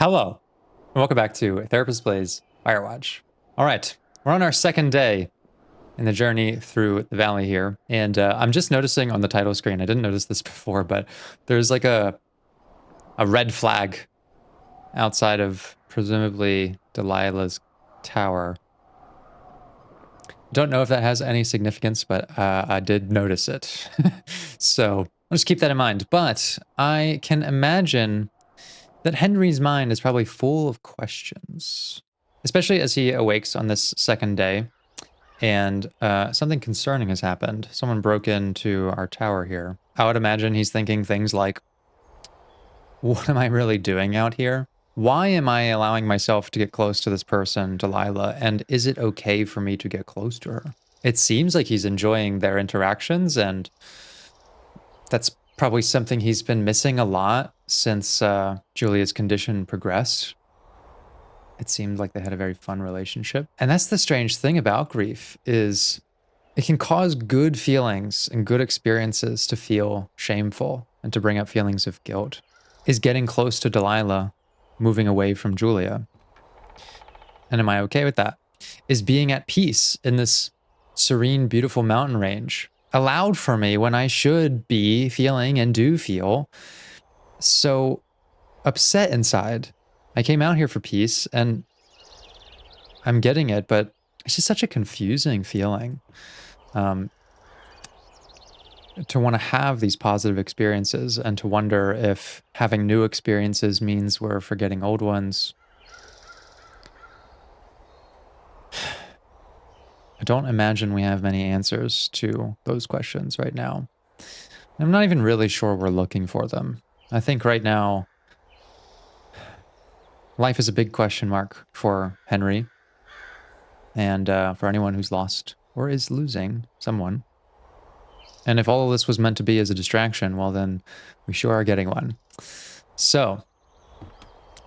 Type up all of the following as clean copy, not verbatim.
Hello, and welcome back to Therapist Plays Firewatch. All right, we're on our second day in the journey through the valley here, and I'm just noticing on the title screen, I didn't notice this before, but there's like a red flag outside of presumably Delilah's tower. Don't know if that has any significance, but I did notice it. So I'll just keep that in mind. But I can imagine that Henry's mind is probably full of questions, especially as he awakes on this second day and something concerning has happened. Someone broke into our tower here. I would imagine he's thinking things like, what am I really doing out here? Why am I allowing myself to get close to this person, Delilah? And is it okay for me to get close to her? It seems like he's enjoying their interactions, and that's probably something he's been missing a lot since Julia's condition progressed. It seemed like they had a very fun relationship. And that's the strange thing about grief, is it can cause good feelings and good experiences to feel shameful and to bring up feelings of guilt. Is getting close to Delilah moving away from Julia? And am I okay with that? Is being at peace in this serene, beautiful mountain range allowed for me when I should be feeling and do feel so upset inside? I came out here for peace and I'm getting it, but it's just such a confusing feeling. To want to have these positive experiences and to wonder if having new experiences means we're forgetting old ones. I don't imagine we have many answers to those questions right now. I'm not even really sure we're looking for them. I think right now, life is a big question mark for Henry and for anyone who's lost or is losing someone. And if all of this was meant to be as a distraction, well, then we sure are getting one. So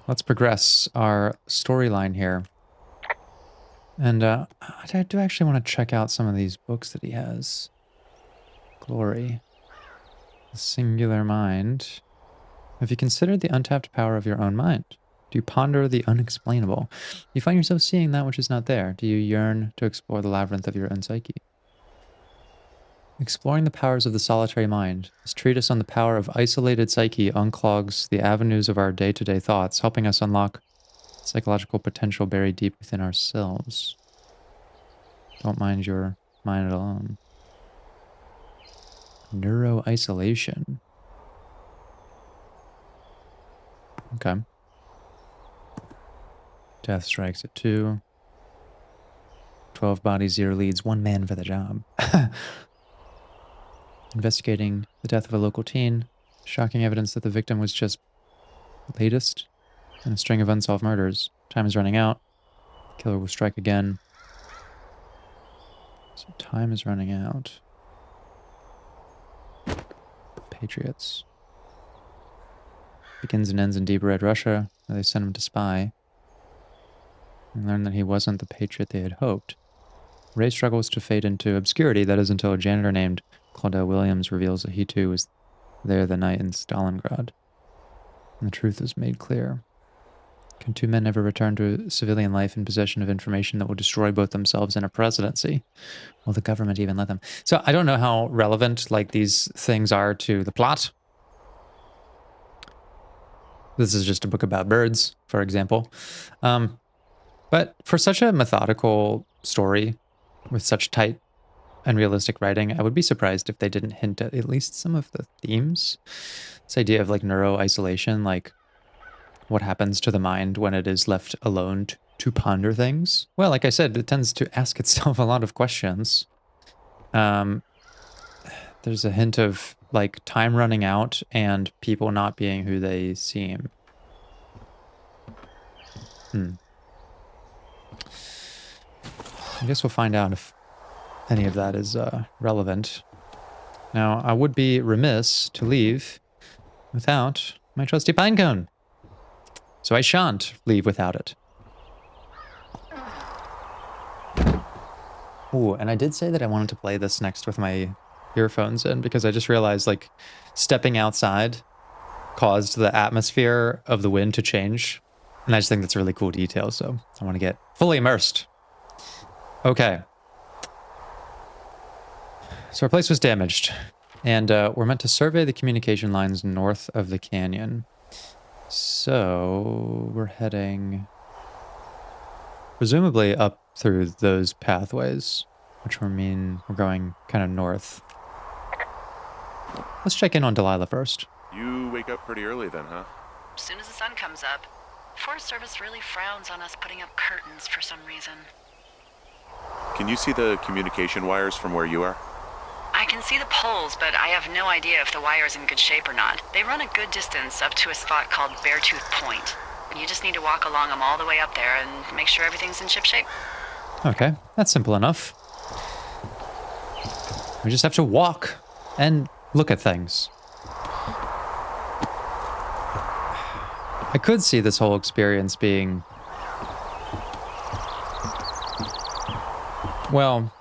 let's progress our storyline here. And I do actually want to check out some of these books that he has. Glory. The Singular Mind. Have you considered the untapped power of your own mind? Do you ponder the unexplainable? Do you find yourself seeing that which is not there? Do you yearn to explore the labyrinth of your own psyche? Exploring the powers of the solitary mind. This treatise on the power of isolated psyche unclogs the avenues of our day-to-day thoughts, helping us unlock psychological potential buried deep within ourselves. Don't mind your mind alone. Neuro-isolation. Okay. Death strikes at 2. 12 bodies, 0 leads, 1 man for the job. Investigating the death of a local teen. Shocking evidence that the victim was just the latest in a string of unsolved murders. Time is running out. Killer will strike again. So time is running out. Patriots. Begins and ends in deep red Russia, where they sent him to spy. And learned that he wasn't the patriot they had hoped. Ray struggles to fade into obscurity, that is until a janitor named Claudel Williams reveals that he too was there the night in Stalingrad. And the truth is made clear. Can 2 men ever return to civilian life in possession of information that will destroy both themselves and a presidency? Will the government even let them? So I don't know how relevant like these things are to the plot. This is just a book about birds, for example. But for such a methodical story with such tight and realistic writing, I would be surprised if they didn't hint at least some of the themes. This idea of like neuro-isolation, like what happens to the mind when it is left alone to ponder things. Well, like I said, it tends to ask itself a lot of questions. There's a hint of like time running out and people not being who they seem. I guess we'll find out if any of that is relevant. Now, I would be remiss to leave without my trusty pinecone. So I shan't leave without it. Ooh, and I did say that I wanted to play this next with my earphones in because I just realized, like, stepping outside caused the atmosphere of the wind to change And I just think that's a really cool detail, so I want to get fully immersed. Okay. So our place was damaged, and we're meant to survey the communication lines north of the canyon. So we're heading presumably up through those pathways, which will mean we're going kind of north. Let's check in on Delilah first. You wake up pretty early then, huh? As soon as the sun comes up. Forest Service really frowns on us putting up curtains for some reason. Can you see the communication wires from where you are? I can see the poles, but I have no idea if the wire's in good shape or not. They run a good distance up to a spot called Beartooth Point. You just need to walk along them all the way up there and make sure everything's in ship shape. Okay, that's simple enough. We just have to walk and look at things. I could see this whole experience being, well,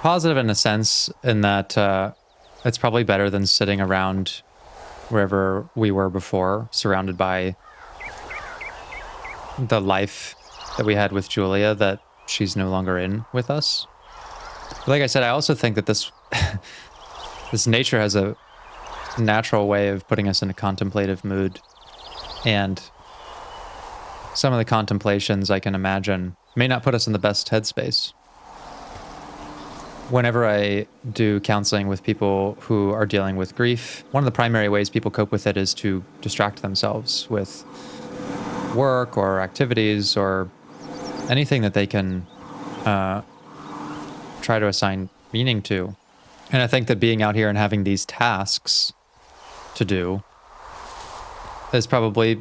positive in a sense, in that it's probably better than sitting around wherever we were before, surrounded by the life that we had with Julia that she's no longer in with us. But like I said, I also think that this this nature has a natural way of putting us in a contemplative mood. And some of the contemplations I can imagine may not put us in the best headspace. Whenever I do counseling with people who are dealing with grief, one of the primary ways people cope with it is to distract themselves with work or activities or anything that they can try to assign meaning to. And I think that being out here and having these tasks to do is probably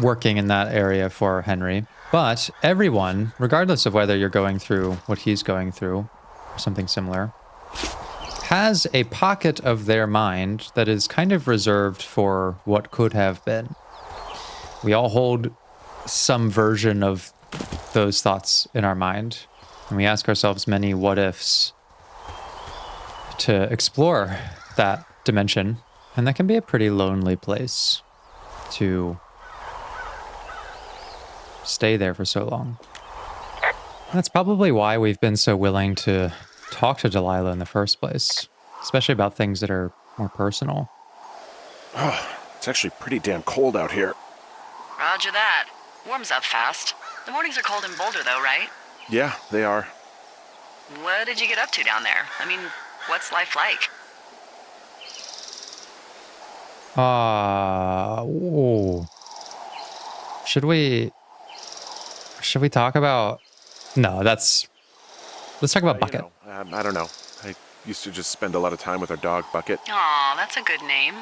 working in that area for Henry. But everyone, regardless of whether you're going through what he's going through, or something similar, has a pocket of their mind that is kind of reserved for what could have been. We all hold some version of those thoughts in our mind, and we ask ourselves many what ifs to explore that dimension, and that can be a pretty lonely place to stay there for so long. That's probably why we've been so willing to talk to Delilah in the first place, especially about things that are more personal. Oh, it's actually pretty damn cold out here. Roger that. Warms up fast. The mornings are cold in Boulder though, right? Yeah, they are. What did you get up to down there? I mean, what's life like? Ooh. Should we talk about... No, let's talk about Bucket. I don't know. I used to just spend a lot of time with our dog, Bucket. Aw, that's a good name.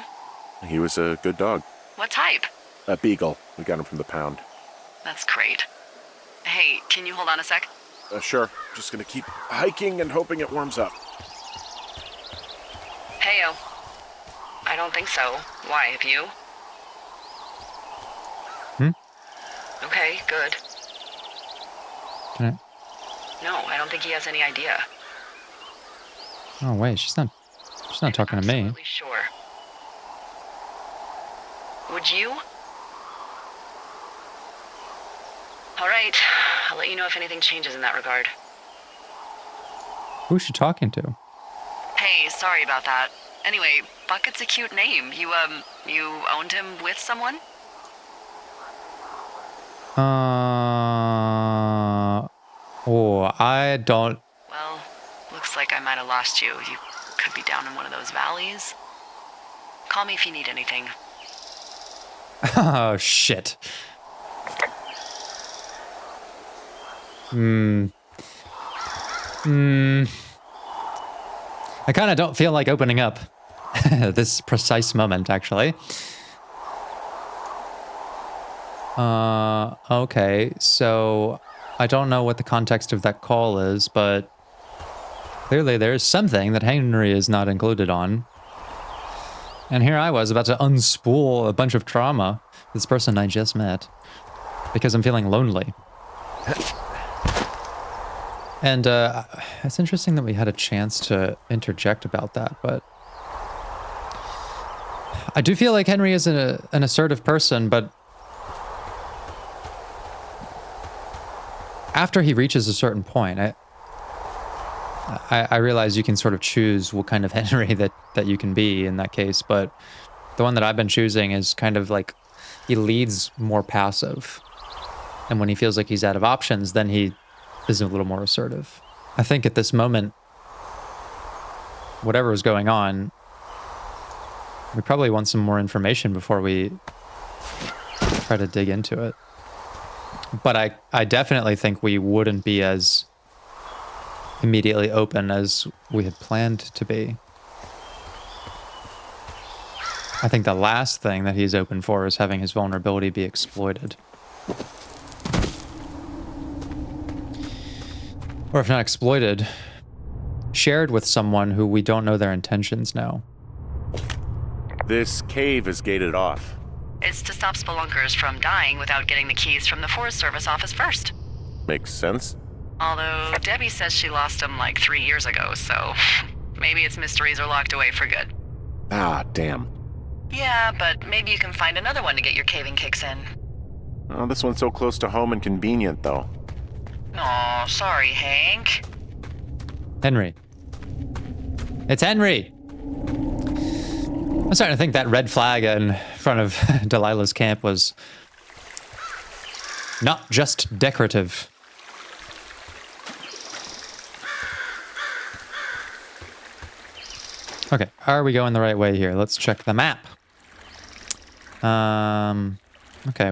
He was a good dog. What type? A beagle. We got him from the pound. That's great. Hey, can you hold on a sec? Sure. Just gonna keep hiking and hoping it warms up. Heyo. I don't think so. Why, have you? Okay, good. Can I... No, I don't think he has any idea. Oh wait, she's not talking to me. Absolutely sure. Would you? All right, I'll let you know if anything changes in that regard. Who's she talking to? Hey, sorry about that. Anyway, Bucket's a cute name. You owned him with someone? Oh, I don't... Well, looks like I might have lost you. You could be down in one of those valleys. Call me if you need anything. Oh, shit. I kind of don't feel like opening up this precise moment, actually. Okay, so I don't know what the context of that call is, but clearly there's something that Henry is not included on. And here I was about to unspool a bunch of trauma, this person I just met, because I'm feeling lonely. And it's interesting that we had a chance to interject about that, but I do feel like Henry is an assertive person, but after he reaches a certain point, I realize you can sort of choose what kind of Henry that you can be in that case, but the one that I've been choosing is kind of like he leads more passive. And when he feels like he's out of options, then he is a little more assertive. I think at this moment, whatever is going on, we probably want some more information before we try to dig into it. But I definitely think we wouldn't be as immediately open as we had planned to be. I think the last thing that he's open for is having his vulnerability be exploited. Or if not exploited, shared with someone who we don't know their intentions now. This cave is gated off. It's to stop spelunkers from dying without getting the keys from the Forest Service office first. Makes sense. Although Debbie says she lost them like 3 years ago, so maybe its mysteries are locked away for good. Ah, damn. Yeah, but maybe you can find another one to get your caving kicks in. Oh, this one's so close to home and convenient, though. Aw, sorry, Hank. Henry. It's Henry! I'm starting to think that red flag in front of Delilah's camp was not just decorative. Okay, are we going the right way here? Let's check the map. Okay,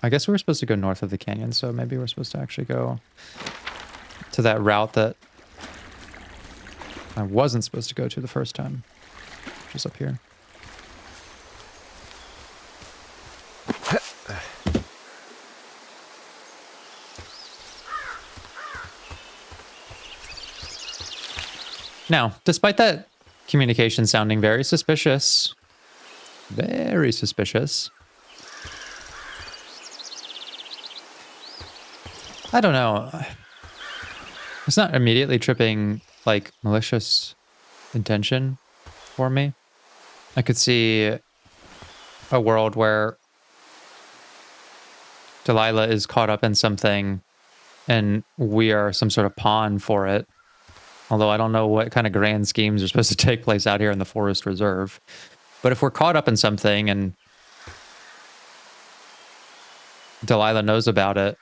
I guess we were supposed to go north of the canyon, so maybe we're supposed to actually go to that route that I wasn't supposed to go to the first time, which is up here. Now, despite that communication sounding very suspicious, I don't know. It's not immediately tripping like malicious intention for me. I could see a world where Delilah is caught up in something and we are some sort of pawn for it. Although I don't know what kind of grand schemes are supposed to take place out here in the Forest Reserve. But if we're caught up in something and Delilah knows about it,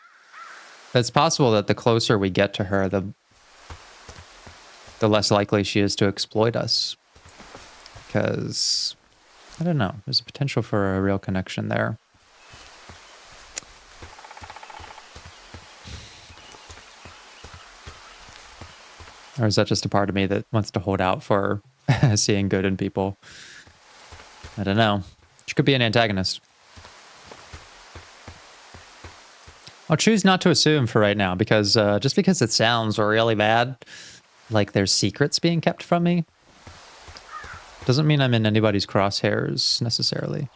it's possible that the closer we get to her, the less likely she is to exploit us. Because, I don't know, there's a potential for a real connection there. Or is that just a part of me that wants to hold out for seeing good in people? I don't know. She could be an antagonist. I'll choose not to assume for right now, because just because it sounds really bad, like there's secrets being kept from me, doesn't mean I'm in anybody's crosshairs necessarily.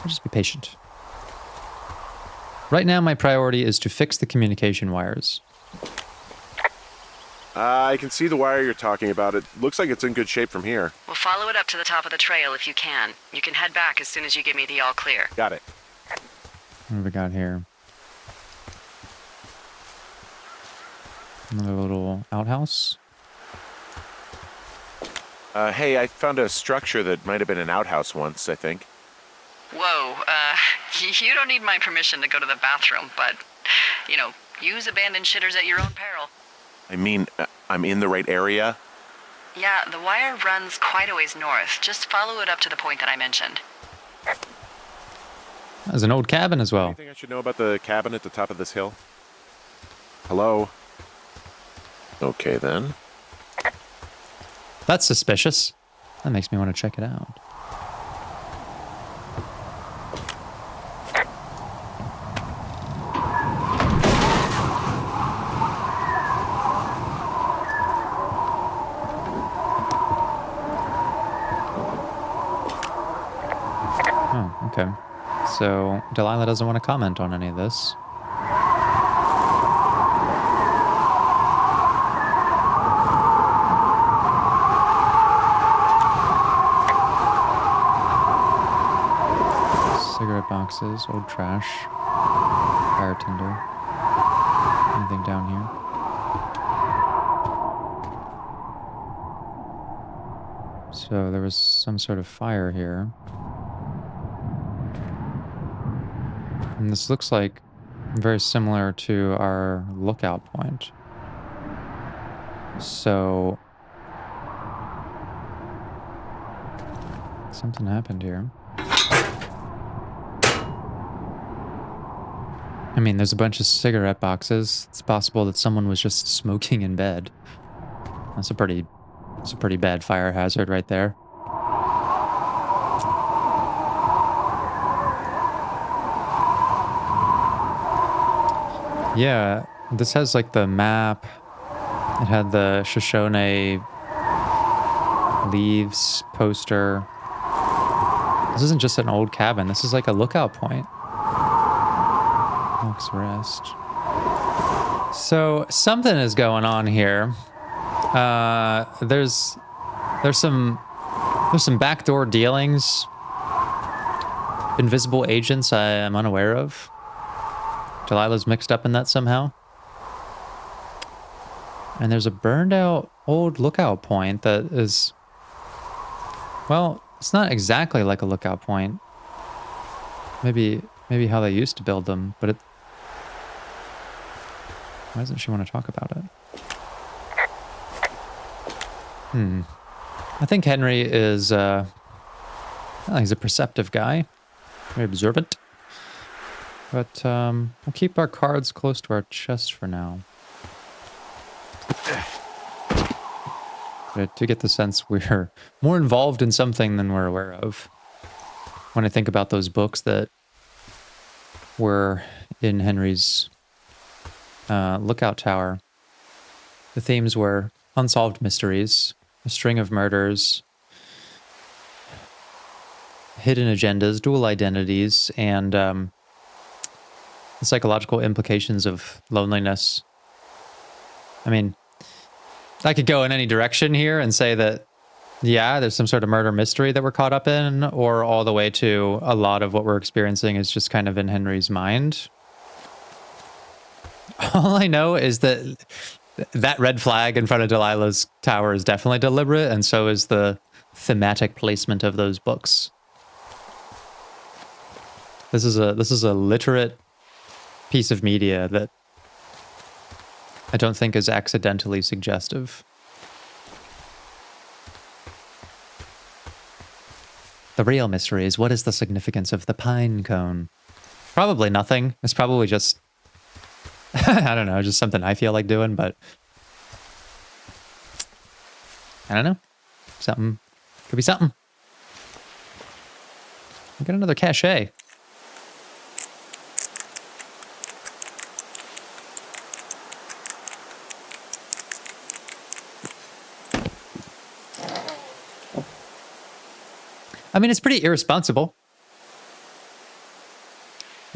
I'll just be patient. Right now, my priority is to fix the communication wires. I can see the wire you're talking about. It looks like it's in good shape from here. We'll follow it up to the top of the trail if you can. You can head back as soon as you give me the all clear. Got it. What have we got here? Another little outhouse. Hey, I found a structure that might have been an outhouse once, I think. Whoa, you don't need my permission to go to the bathroom, but, you know, use abandoned shitters at your own peril. I mean, I'm in the right area? Yeah, the wire runs quite a ways north. Just follow it up to the point that I mentioned. There's an old cabin as well. Anything I should know about the cabin at the top of this hill? Hello? Okay, then. That's suspicious. That makes me want to check it out. Oh, okay. So Delilah doesn't want to comment on any of this. Cigarette boxes, old trash. fire tinder. Anything down here? So there was some sort of fire here. And this looks like very similar to our lookout point. So something happened here. I mean, there's a bunch of cigarette boxes. It's possible that someone was just smoking in bed. That's a pretty bad fire hazard right there. Yeah, this has like the map. It had the Shoshone leaves poster. This isn't just an old cabin. This is like a lookout point. Hawk's Rest. So something is going on here. There's some backdoor dealings. Invisible agents I am unaware of. Delilah's mixed up in that somehow. And there's a burned out old lookout point that is, well, it's not exactly like a lookout point. Maybe how they used to build them, but why doesn't she want to talk about it? I think Henry is, well, he's a perceptive guy. Very observant. But, we'll keep our cards close to our chest for now. But to get the sense we're more involved in something than we're aware of. When I think about those books that were in Henry's lookout tower, the themes were unsolved mysteries, a string of murders, hidden agendas, dual identities, and the psychological implications of loneliness. I mean, I could go in any direction here and say that, yeah, there's some sort of murder mystery that we're caught up in, or all the way to a lot of what we're experiencing is just kind of in Henry's mind. All I know is that that red flag in front of Delilah's tower is definitely deliberate, and so is the thematic placement of those books. This is a literate piece of media that I don't think is accidentally suggestive. The real mystery is, what is the significance of the pine cone? Probably nothing. It's probably just, I don't know, just something I feel like doing, but I don't know. Something. Could be something. We got another cachet. I mean, it's pretty irresponsible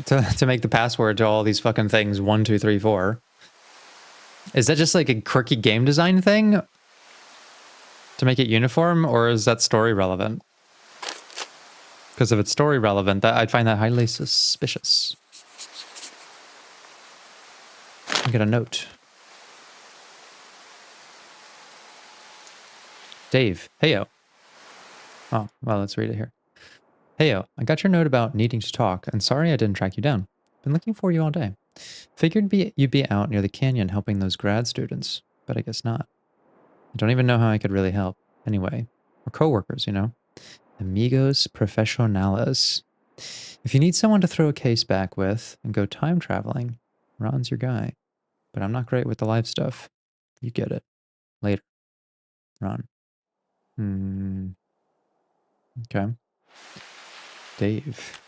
to make the password to all these fucking things 1, 2, 3, 4. Is that just like a quirky game design thing to make it uniform, or is that story relevant? Because if it's story relevant, I'd find that highly suspicious. I get a note. Dave, heyo. Oh, well, let's read it here. Heyo, I got your note about needing to talk, and sorry I didn't track you down. Been looking for you all day. Figured you'd be out near the canyon helping those grad students, but I guess not. I don't even know how I could really help. Anyway, we're coworkers, you know? Amigos profesionales. If you need someone to throw a case back with and go time traveling, Ron's your guy. But I'm not great with the life stuff. You get it. Later. Ron. Okay. Dave.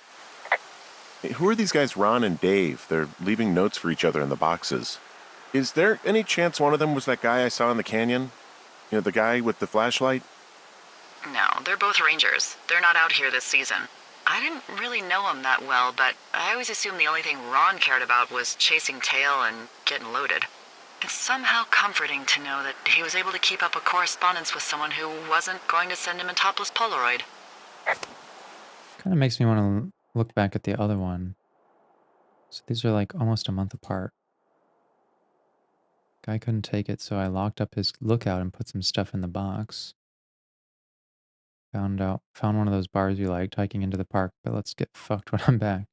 Hey, who are these guys, Ron and Dave? They're leaving notes for each other in the boxes. Is there any chance one of them was that guy I saw in the canyon? You know, the guy with the flashlight? No, they're both rangers. They're not out here this season. I didn't really know him that well, but I always assumed the only thing Ron cared about was chasing tail and getting loaded. It's somehow comforting to know that he was able to keep up a correspondence with someone who wasn't going to send him a topless Polaroid. Kind of makes me want to look back at the other one. So these are like almost a month apart. Guy couldn't take it, so I locked up his lookout and put some stuff in the box. Found one of those bars you liked, hiking into the park, but let's get fucked when I'm back.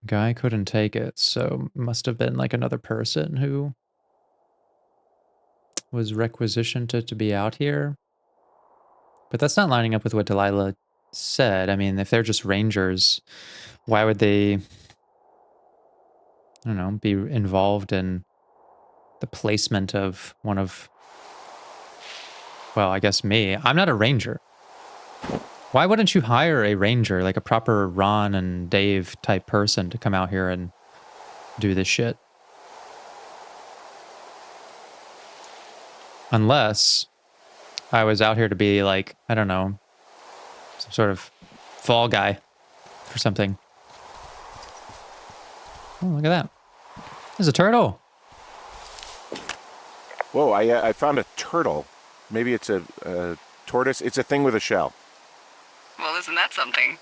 Guy couldn't take it, so must have been like another person who was requisitioned to be out here. But that's not lining up with what Delilah said. I mean, if they're just rangers, why would they, I don't know, be involved in the placement of one of, well, I guess me. I'm not a ranger. Why wouldn't you hire a ranger, like a proper Ron and Dave type person to come out here and do this shit? Unless I was out here to be like, I don't know, some sort of fall guy for something. Oh, look at that. There's a turtle. Whoa, I found a turtle. Maybe it's a tortoise. It's a thing with a shell. Well, isn't that something?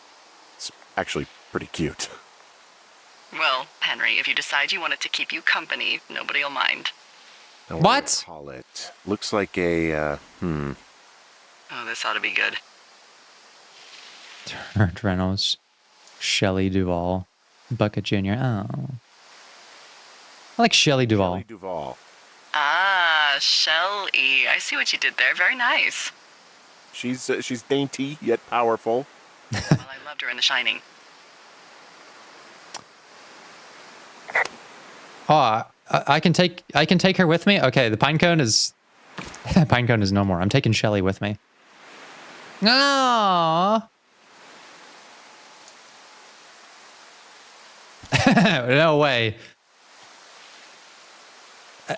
It's actually pretty cute. Well, Henry, if you decide you want it to keep you company, nobody'll mind. Now, What? do I call it? Looks like a, Oh, this ought to be good. Burt Reynolds, Shelley Duvall, Bucket Jr. Oh. I like Shelley Duvall. Shelley Duvall. Ah, Shelley. I see what you did there. Very nice. She's dainty yet powerful. Well, I loved her in The Shining. Oh, I can take her with me. Okay, the pine cone is pine cone is no more. I'm taking Shelley with me. No. No way.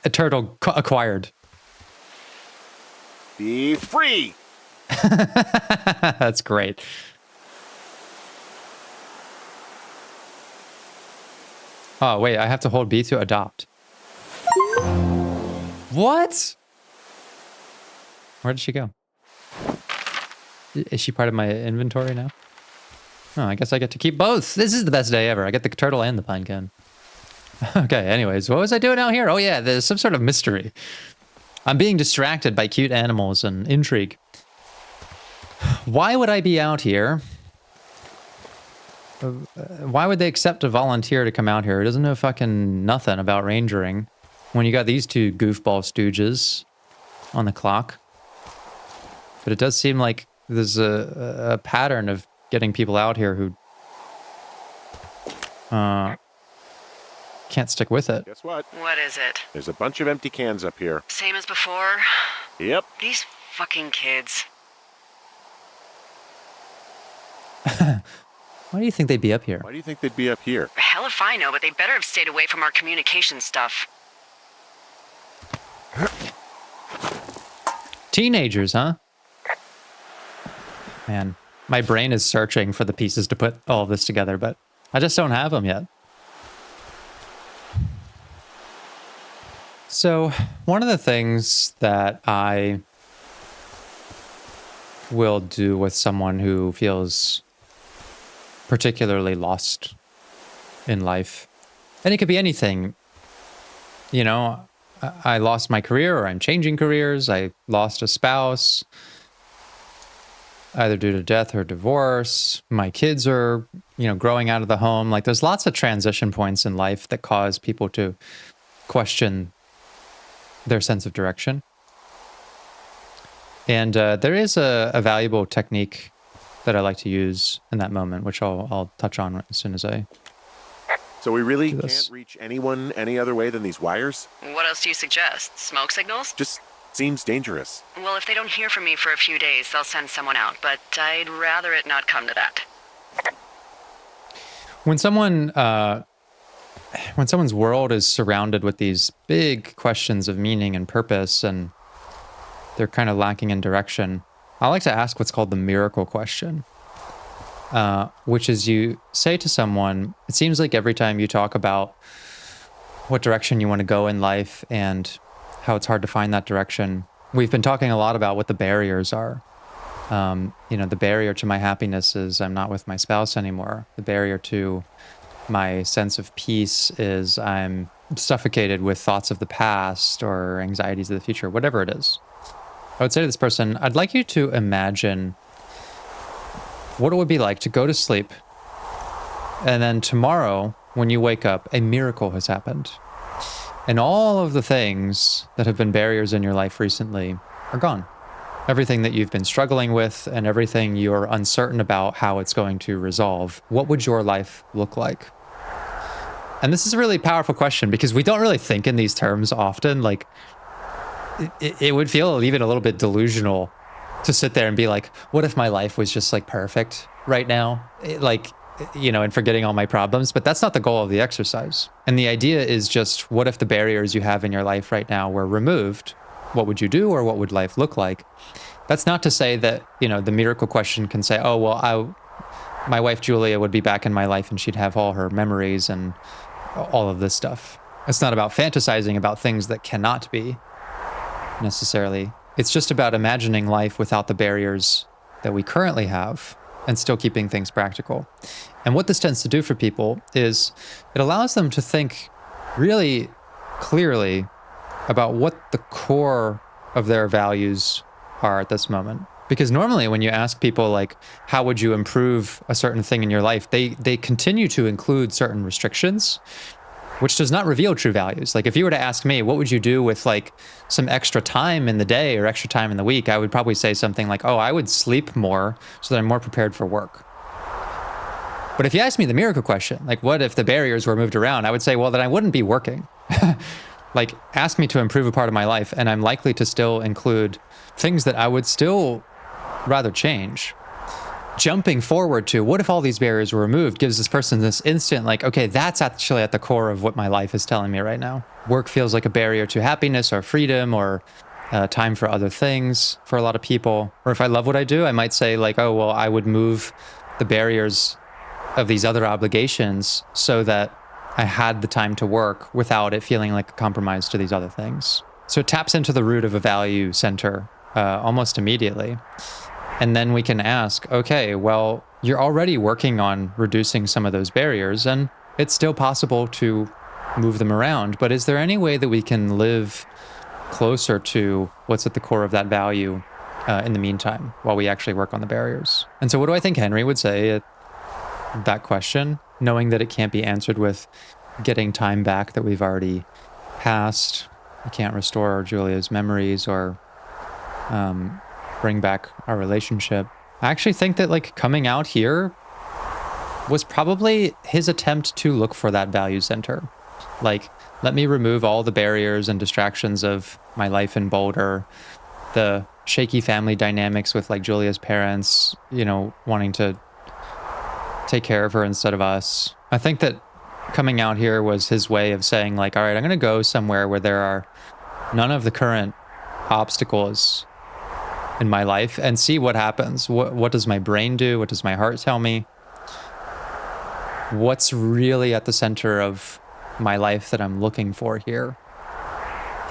A turtle acquired. Be free! That's great. Oh, wait, I have to hold B to adopt. What? Where did she go? Is she part of my inventory now? Oh, I guess I get to keep both. This is the best day ever. I get the turtle and the pine cone. Okay, anyways, what was I doing out here? Oh yeah, there's some sort of mystery. I'm being distracted by cute animals and intrigue. Why would I be out here? Why would they accept a volunteer to come out here who doesn't know fucking nothing about rangering when you got these two goofball stooges on the clock? But it does seem like there's a pattern of getting people out here who can't stick with it. Guess what? What is it? There's a bunch of empty cans up here. Same as before? Yep. These fucking kids. Why do you think they'd be up here? Why do you think they'd be up here? Hell if I know, but they better have stayed away from our communication stuff. Teenagers, huh? Man, my brain is searching for the pieces to put all of this together, but I just don't have them yet. So, one of the things that I will do with someone who feels particularly lost in life, and it could be anything, you know, I lost my career or I'm changing careers, I lost a spouse, either due to death or divorce, my kids are, you know, growing out of the home. Like there's lots of transition points in life that cause people to question their sense of direction. And there is a valuable technique that I like to use in that moment, which I'll touch on as soon as I... So we really can't reach anyone any other way than these wires? What else do you suggest? Smoke signals? Just seems dangerous. Well, if they don't hear from me for a few days, they'll send someone out, but I'd rather it not come to that. When someone's world is surrounded with these big questions of meaning and purpose, and they're kind of lacking in direction, I like to ask what's called the miracle question, which is you say to someone, it seems like every time you talk about what direction you want to go in life and how it's hard to find that direction, we've been talking a lot about what the barriers are. You know, the barrier to my happiness is I'm not with my spouse anymore. The barrier to my sense of peace is I'm suffocated with thoughts of the past or anxieties of the future, whatever it is. I would say to this person, I'd like you to imagine what it would be like to go to sleep, and then tomorrow, when you wake up, a miracle has happened. And all of the things that have been barriers in your life recently are gone. Everything that you've been struggling with and everything you're uncertain about how it's going to resolve, what would your life look like? And this is a really powerful question because we don't really think in these terms often. Like, it would feel even a little bit delusional to sit there and be like, what if my life was just like perfect right now? And forgetting all my problems. But that's not the goal of the exercise. And the idea is just, what if the barriers you have in your life right now were removed? What would you do, or what would life look like? That's not to say that, the miracle question can say, oh, well, my wife Julia would be back in my life and she'd have all her memories and all of this stuff. It's not about fantasizing about things that cannot be necessarily. It's just about imagining life without the barriers that we currently have and still keeping things practical. And what this tends to do for people is it allows them to think really clearly about what the core of their values are at this moment. Because normally when you ask people like, how would you improve a certain thing in your life, they continue to include certain restrictions, which does not reveal true values. Like if you were to ask me, what would you do with like some extra time in the day or extra time in the week? I would probably say something like, oh, I would sleep more so that I'm more prepared for work. But if you ask me the miracle question, like what if the barriers were moved around? I would say, well, then I wouldn't be working. Like ask me to improve a part of my life and I'm likely to still include things that I would still rather change. Jumping forward to what if all these barriers were removed gives this person this instant like, okay, that's actually at the core of what my life is telling me right now. Work feels like a barrier to happiness or freedom or time for other things for a lot of people. Or if I love what I do, I might say like, oh, well, I would move the barriers of these other obligations so that I had the time to work without it feeling like a compromise to these other things. So it taps into the root of a value center almost immediately. And then we can ask, okay, well, you're already working on reducing some of those barriers and it's still possible to move them around. But is there any way that we can live closer to what's at the core of that value in the meantime while we actually work on the barriers? And so what do I think Henry would say at that question, knowing that it can't be answered with getting time back that we've already passed? We can't restore Julia's memories or bring back our relationship. I actually think that like coming out here was probably his attempt to look for that value center. Like, let me remove all the barriers and distractions of my life in Boulder, the shaky family dynamics with like Julia's parents, wanting to take care of her instead of us. I think that coming out here was his way of saying like, all right, I'm going to go somewhere where there are none of the current obstacles in my life and see what happens. What does my brain do? What does my heart tell me? What's really at the center of my life that I'm looking for here?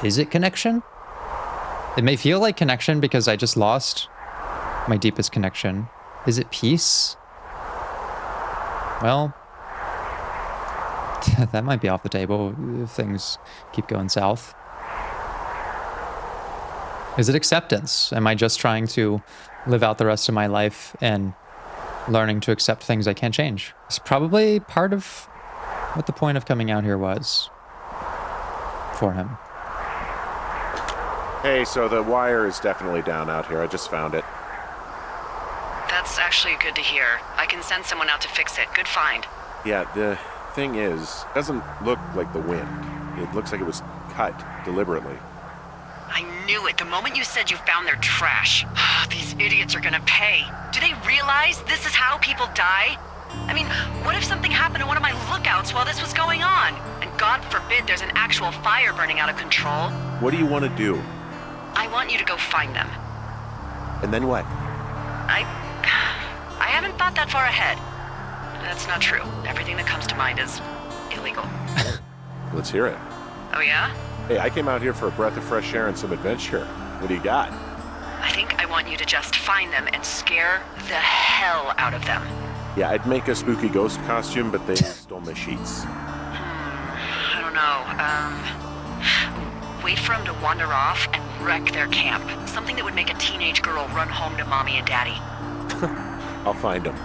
Is it connection? It may feel like connection because I just lost my deepest connection. Is it peace? Well, that might be off the table if things keep going south. Is it acceptance? Am I just trying to live out the rest of my life and learning to accept things I can't change? It's probably part of what the point of coming out here was for him. Hey, so the wire is definitely down out here. I just found it. That's actually good to hear. I can send someone out to fix it. Good find. Yeah, the thing is, it doesn't look like the wind. It looks like it was cut deliberately. I knew it the moment you said you found their trash. These idiots are gonna pay. Do they realize this is how people die? I mean, what if something happened to one of my lookouts while this was going on? And God forbid there's an actual fire burning out of control. What do you want to do? I want you to go find them. And then what? I haven't thought that far ahead. That's not true. Everything that comes to mind is illegal. Let's hear it. Oh yeah? Hey, I came out here for a breath of fresh air and some adventure. What do you got? I think I want you to just find them and scare the hell out of them. Yeah, I'd make a spooky ghost costume, but they stole my sheets. I don't know. Wait for them to wander off and wreck their camp. Something that would make a teenage girl run home to mommy and daddy. I'll find them.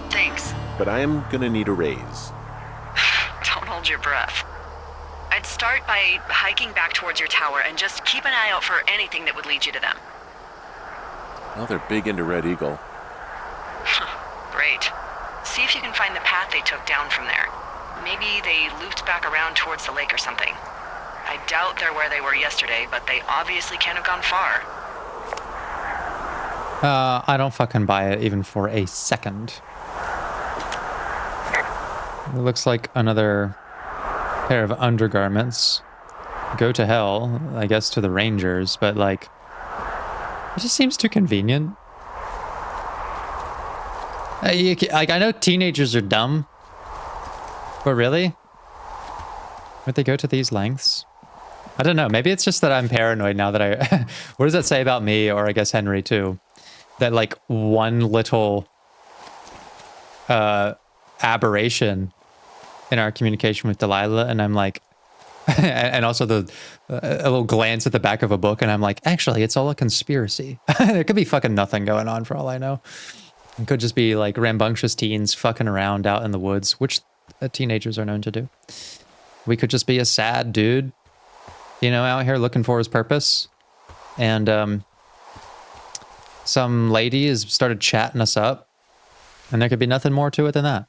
Thanks. But I am gonna need a raise. Don't hold your breath. I'd start by hiking back towards your tower and just keep an eye out for anything that would lead you to them. Well, they're big into Red Eagle. Great. See if you can find the path they took down from there. Maybe they looped back around towards the lake or something. I doubt they're where they were yesterday, but they obviously can't have gone far. I don't fucking buy it even for a second. It looks like another pair of undergarments. Go to hell, I guess, to the Rangers, but like, it just seems too convenient. Like, I know teenagers are dumb, but really? Would they go to these lengths? I don't know. Maybe it's just that I'm paranoid now that I... What does that say about me, or I guess Henry too? That like one little aberration in our communication with Delilah, and I'm like... and also a little glance at the back of a book, and I'm like, actually, it's all a conspiracy. There could be fucking nothing going on for all I know. It could just be like rambunctious teens fucking around out in the woods, which teenagers are known to do. We could just be a sad dude, you know, out here looking for his purpose. And some lady has started chatting us up, and there could be nothing more to it than that.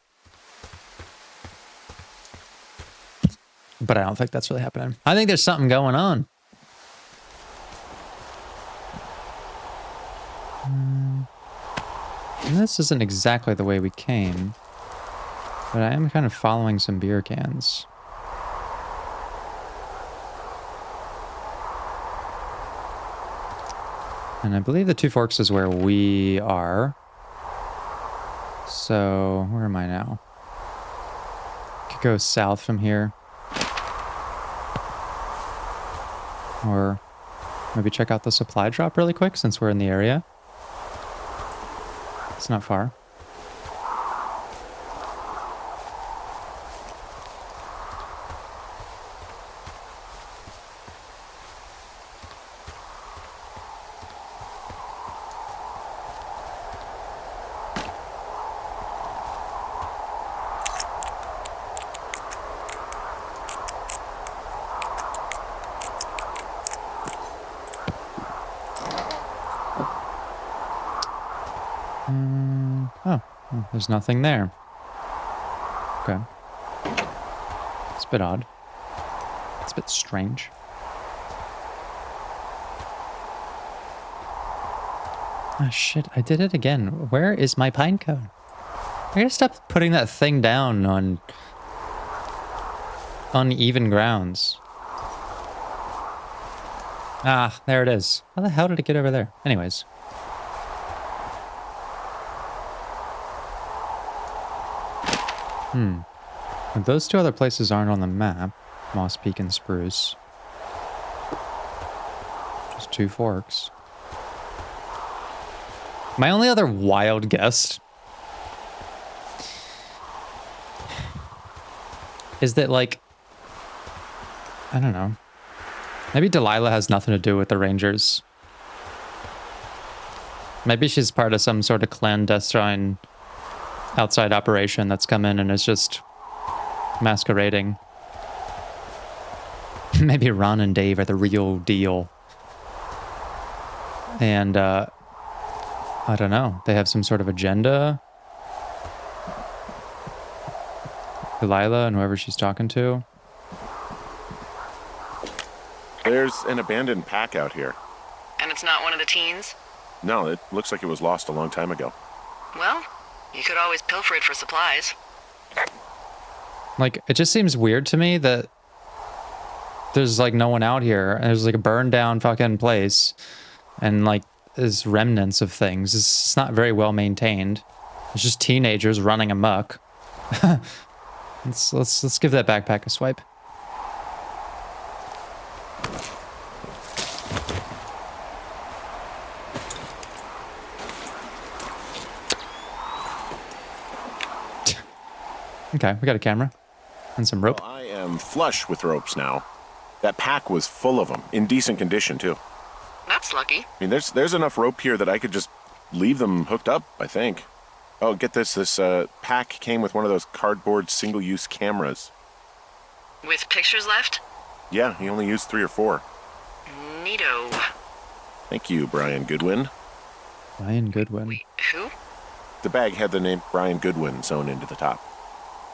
But I don't think that's really happening. I think there's something going on. And this isn't exactly the way we came, but I am kind of following some beer cans. And I believe the Two Forks is where we are. So, where am I now? Could go south from here. Or maybe check out the supply drop really quick since we're in the area. It's not far. There's nothing there. Okay. It's a bit odd. It's a bit strange. Oh shit, I did it again. Where is my pine cone? I gotta stop putting that thing down on uneven grounds. Ah, there it is. How the hell did it get over there? Anyways. Those two other places aren't on the map. Moss Peak and Spruce. Just Two Forks. My only other wild guess is that, like, I don't know. Maybe Delilah has nothing to do with the Rangers. Maybe she's part of some sort of clandestine outside operation that's come in and is just masquerading. Maybe Ron and Dave are the real deal. And, I don't know. They have some sort of agenda. Delilah and whoever she's talking to. There's an abandoned pack out here. And it's not one of the teens? No, it looks like it was lost a long time ago. Well, you could always pilfer it for supplies. Like, it just seems weird to me that there's, like, no one out here. And there's, like, a burned down fucking place. And, like, there's remnants of things. It's not very well maintained. It's just teenagers running amok. Let's give that backpack a swipe. Okay, we got a camera and some rope. Well, I am flush with ropes now. That pack was full of them, in decent condition, too. That's lucky. I mean, there's enough rope here that I could just leave them hooked up, I think. Oh, get this. This pack came with one of those cardboard single-use cameras. With pictures left? Yeah, he only used 3 or 4. Neato. Thank you, Brian Goodwin. Brian Goodwin. Wait, who? The bag had the name Brian Goodwin sewn into the top.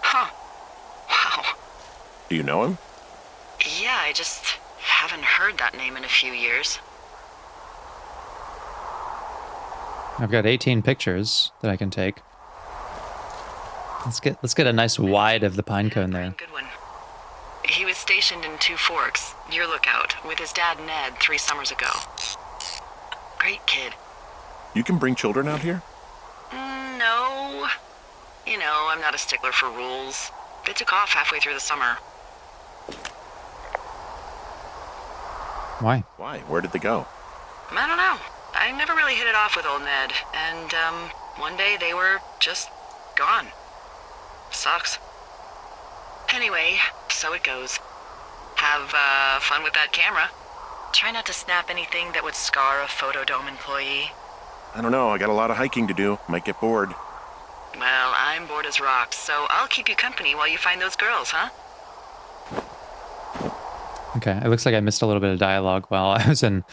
Huh. Wow. Do you know him? Yeah, I just haven't heard that name in a few years. I've got 18 pictures that I can take. Let's get a nice wide of the pine cone there. Brian Goodwin. He was stationed in Two Forks, your lookout, with his dad Ned 3 summers ago. Great kid. You can bring children out here? No. You know, I'm not a stickler for rules. They took off halfway through the summer. Why? Why? Where did they go? I don't know. I never really hit it off with old Ned, and, one day they were just gone. Sucks. Anyway, so it goes. Have, fun with that camera. Try not to snap anything that would scar a Photodome employee. I don't know. I got a lot of hiking to do. Might get bored. Well, I'm bored as rocks, so I'll keep you company while you find those girls, huh? Okay, it looks like I missed a little bit of dialogue while I was in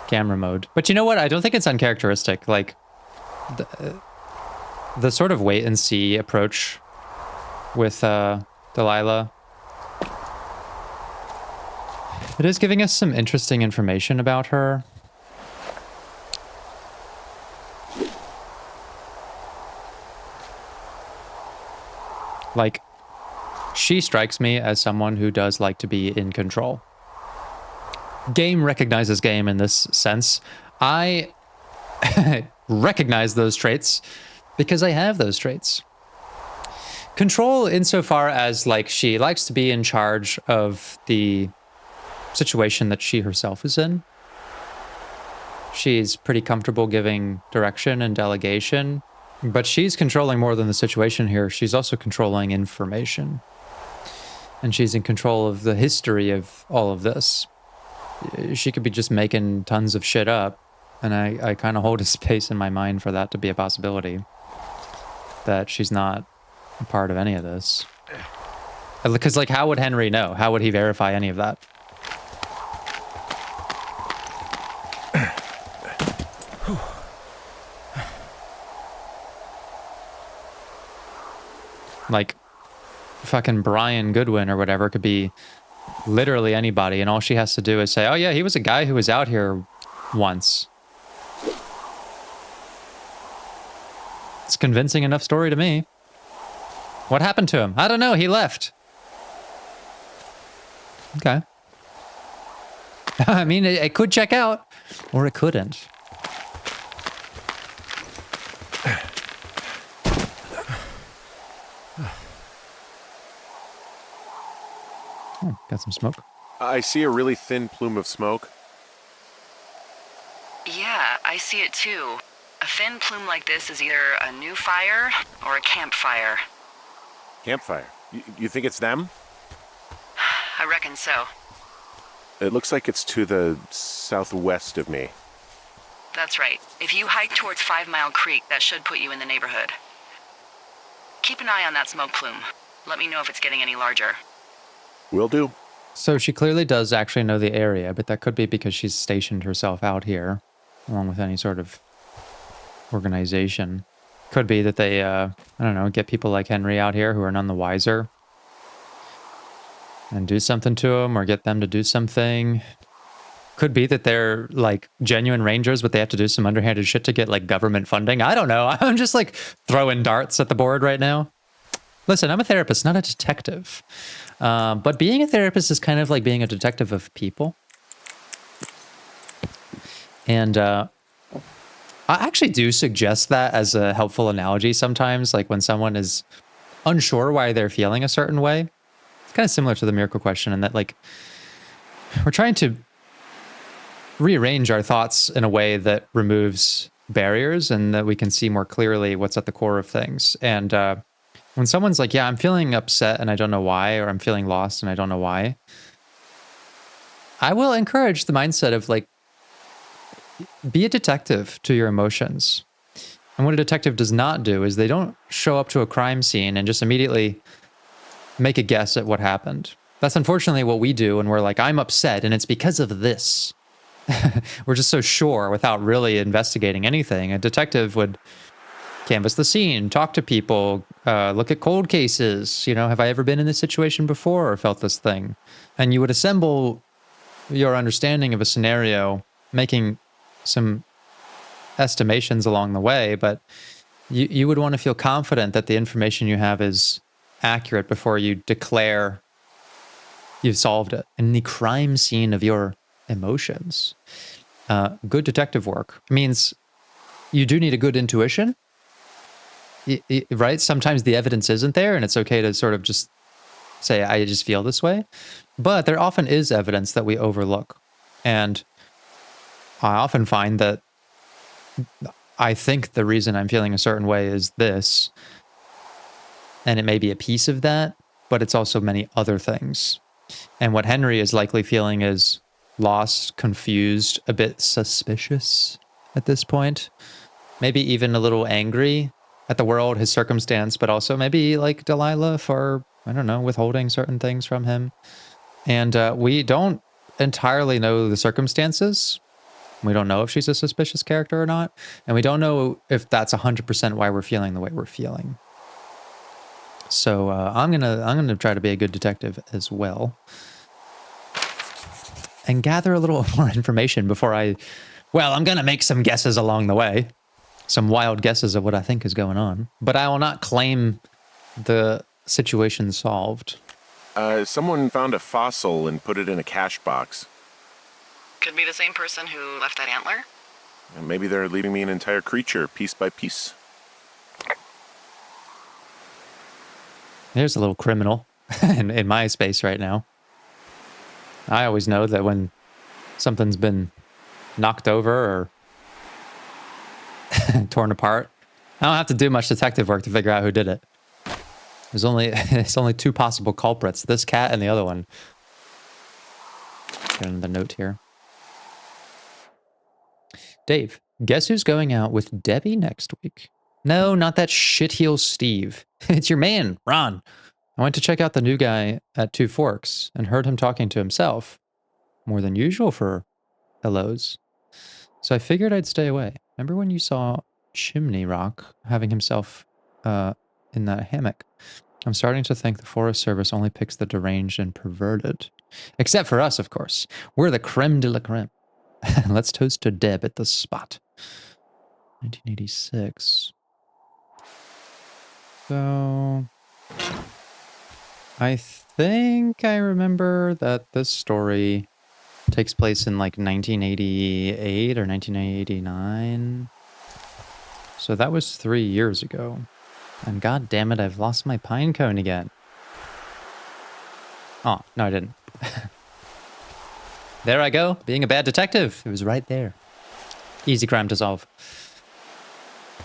camera mode. But you know what? I don't think it's uncharacteristic. Like, the sort of wait and see approach with Delilah. It is giving us some interesting information about her. Like, she strikes me as someone who does like to be in control. Game recognizes game in this sense. I recognize those traits because I have those traits. Control insofar as, like, she likes to be in charge of the situation that she herself is in. She's pretty comfortable giving direction and delegation, but she's controlling more than the situation here. She's also controlling information. And she's in control of the history of all of this. She could be just making tons of shit up, and I kind of hold a space in my mind for that to be a possibility. That she's not a part of any of this. Because, like, how would Henry know? How would he verify any of that? Like, fucking Brian Goodwin or whatever could be literally anybody, and all she has to do is say, oh yeah, he was a guy who was out here once. It's a convincing enough story to me. What happened to him? I don't know, he left. Okay. I mean, it could check out, or it couldn't. Oh, got some smoke. I see a really thin plume of smoke. Yeah, I see it too. A thin plume like this is either a new fire or a campfire. Campfire. You think it's them? I reckon so. It looks like it's to the southwest of me. That's right. If you hike towards 5 Mile Creek, that should put you in the neighborhood. Keep an eye on that smoke plume. Let me know if it's getting any larger. Will do. So she clearly does actually know the area, but that could be because she's stationed herself out here, along with any sort of organization. Could be that they, I don't know, get people like Henry out here who are none the wiser and do something to them, or get them to do something. Could be that they're, like, genuine rangers, but they have to do some underhanded shit to get, like, government funding. I don't know. I'm just, like, throwing darts at the board right now. Listen, I'm a therapist, not a detective. But being a therapist is kind of like being a detective of people. And I actually do suggest that as a helpful analogy sometimes, like when someone is unsure why they're feeling a certain way. It's kind of similar to the miracle question in that, like, we're trying to rearrange our thoughts in a way that removes barriers and that we can see more clearly what's at the core of things. And When someone's like, yeah, I'm feeling upset and I don't know why, or I'm feeling lost and I don't know why, I will encourage the mindset of like, be a detective to your emotions. And what a detective does not do is they don't show up to a crime scene and just immediately make a guess at what happened. That's unfortunately what we do when we're like, I'm upset and it's because of this. We're just so sure without really investigating anything. A detective would canvass the scene, talk to people, look at cold cases. You know, have I ever been in this situation before or felt this thing? And you would assemble your understanding of a scenario, making some estimations along the way, but you would want to feel confident that the information you have is accurate before you declare you've solved it. In the crime scene of your emotions, good detective work means you do need a good intuition, right? Sometimes the evidence isn't there and it's okay to sort of just say, I just feel this way. But there often is evidence that we overlook. And I often find that I think the reason I'm feeling a certain way is this, and it may be a piece of that, but it's also many other things. And what Henry is likely feeling is lost, confused, a bit suspicious at this point. Maybe even a little angry at the world, his circumstance, but also maybe like Delilah for, I don't know, withholding certain things from him. And we don't entirely know the circumstances. We don't know if she's a suspicious character or not. And we don't know if that's 100% why we're feeling the way we're feeling. So I'm gonna try to be a good detective as well. And gather a little more information before I'm gonna make some guesses along the way. Some wild guesses of what I think is going on. But I will not claim the situation solved. Someone found a fossil and put it in a cash box. Could be the same person who left that antler. And maybe they're leaving me an entire creature, piece by piece. There's a little criminal in my space right now. I always know that when something's been knocked over or torn apart, I don't have to do much detective work to figure out who did it. There's only two possible culprits, this cat and the other one. Got another note here. Dave, guess who's going out with Debbie next week? No, not that shitheel Steve. It's your man, Ron. I went to check out the new guy at Two Forks and heard him talking to himself. More than usual for hellos. So I figured I'd stay away. Remember when you saw Chimney Rock having himself in that hammock? I'm starting to think the Forest Service only picks the deranged and perverted. Except for us, of course. We're the creme de la creme. Let's toast to Deb at the spot. 1986. So I think I remember that this story takes place in like 1988 or 1989. So that was 3 years ago. And god damn it, I've lost my pine cone again. Oh, no I didn't. There I go, being a bad detective. It was right there. Easy crime to solve.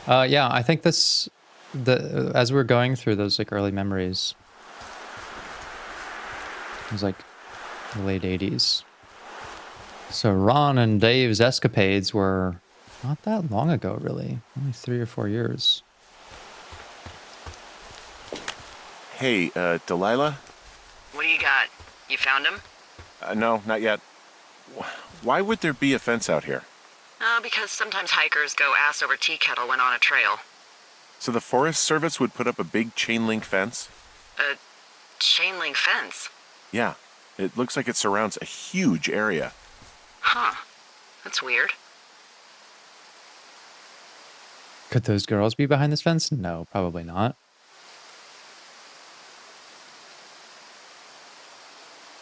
Yeah, I think as we're going through those like early memories, it was like the late 80s. So Ron and Dave's escapades were not that long ago, really. Only 3 or 4 years. Hey, Delilah? What do you got? You found him? No, not yet. Why would there be a fence out here? Because sometimes hikers go ass over tea kettle when on a trail. So the Forest Service would put up a big chain link fence? A chain link fence? Yeah. It looks like it surrounds a huge area. Huh. That's weird. Could those girls be behind this fence? No, probably not.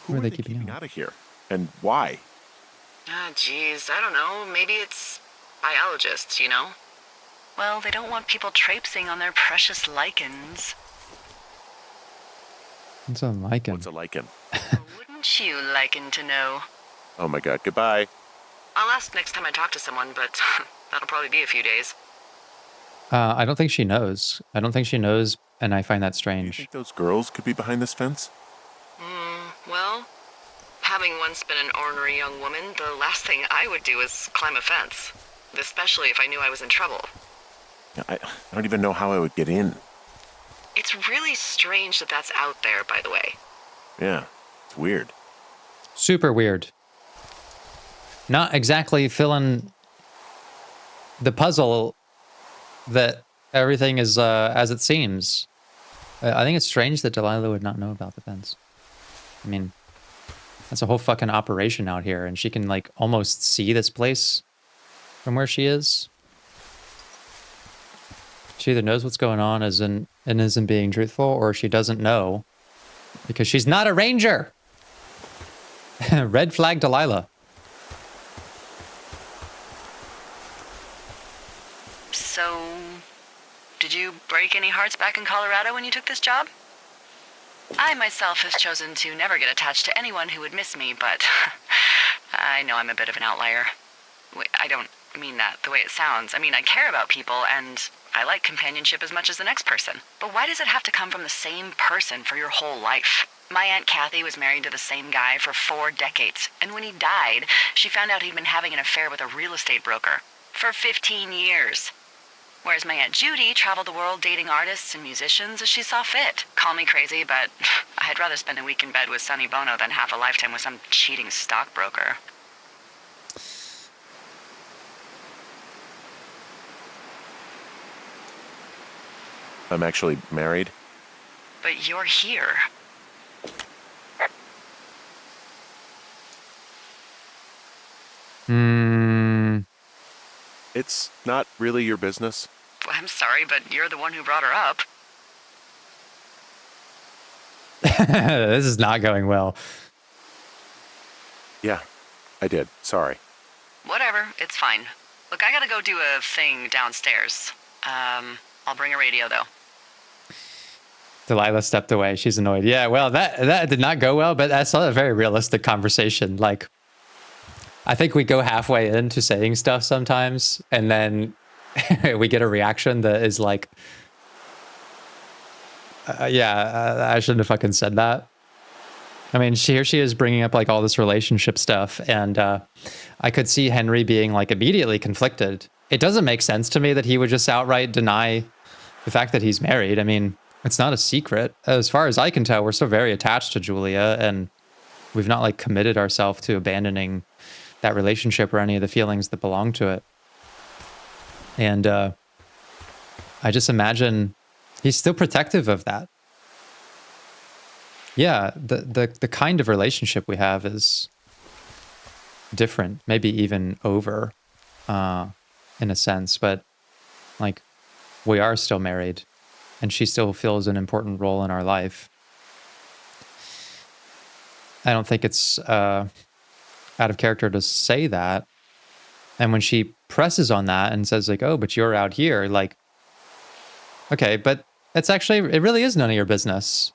Who are they keeping out of here? And why? Geez, I don't know. Maybe it's biologists, you know? Well, they don't want people traipsing on their precious lichens. What's a lichen? What's a lichen? Wouldn't you liken to know? Oh my god, goodbye. I'll ask next time I talk to someone, but that'll probably be a few days. I don't think she knows. I don't think she knows and I find that Do you strange. think those girls could be behind this fence? Well, having once been an ornery young woman, the last thing I would do is climb a fence. Especially if I knew I was in trouble. Yeah, I don't even know how I would get in. It's really strange that that's out there, by the way. Yeah, it's weird. Super weird. Not exactly filling the puzzle that everything is as it seems. I think it's strange that Delilah would not know about the fence. I mean, that's a whole fucking operation out here, and she can like almost see this place from where she is. She either knows what's going on and isn't being truthful, or she doesn't know because she's not a ranger. Red flag Delilah. So, did you break any hearts back in Colorado when you took this job? I myself have chosen to never get attached to anyone who would miss me, but I know I'm a bit of an outlier. I don't mean that the way it sounds. I mean, I care about people, and I like companionship as much as the next person. But why does it have to come from the same person for your whole life? My Aunt Kathy was married to the same guy for 4 decades, and when he died, she found out he'd been having an affair with a real estate broker for 15 years. Whereas my Aunt Judy traveled the world dating artists and musicians as she saw fit. Call me crazy, but I'd rather spend a week in bed with Sonny Bono than half a lifetime with some cheating stockbroker. I'm actually married. But you're here. It's not really your business. I'm sorry, but you're the one who brought her up. This is not going well. Yeah, I did. Sorry. Whatever, it's fine. Look, I gotta go do a thing downstairs. I'll bring a radio, though. Delilah stepped away. She's annoyed. Yeah, well, that did not go well, but that's not a very realistic conversation. Like, I think we go halfway into saying stuff sometimes, and then we get a reaction that is like, I shouldn't have fucking said that. I mean, here she is bringing up like all this relationship stuff, and I could see Henry being like immediately conflicted. It doesn't make sense to me that he would just outright deny the fact that he's married. I mean, it's not a secret. As far as I can tell, we're still very attached to Julia, and we've not like committed ourselves to abandoning that relationship or any of the feelings that belong to it. And I just imagine he's still protective of that. Yeah, the kind of relationship we have is different, maybe even over, in a sense, but like we are still married, and she still fills an important role in our life. I don't think it's out of character to say that. And when she presses on that and says like, "Oh, but you're out here," like, okay, but it really is none of your business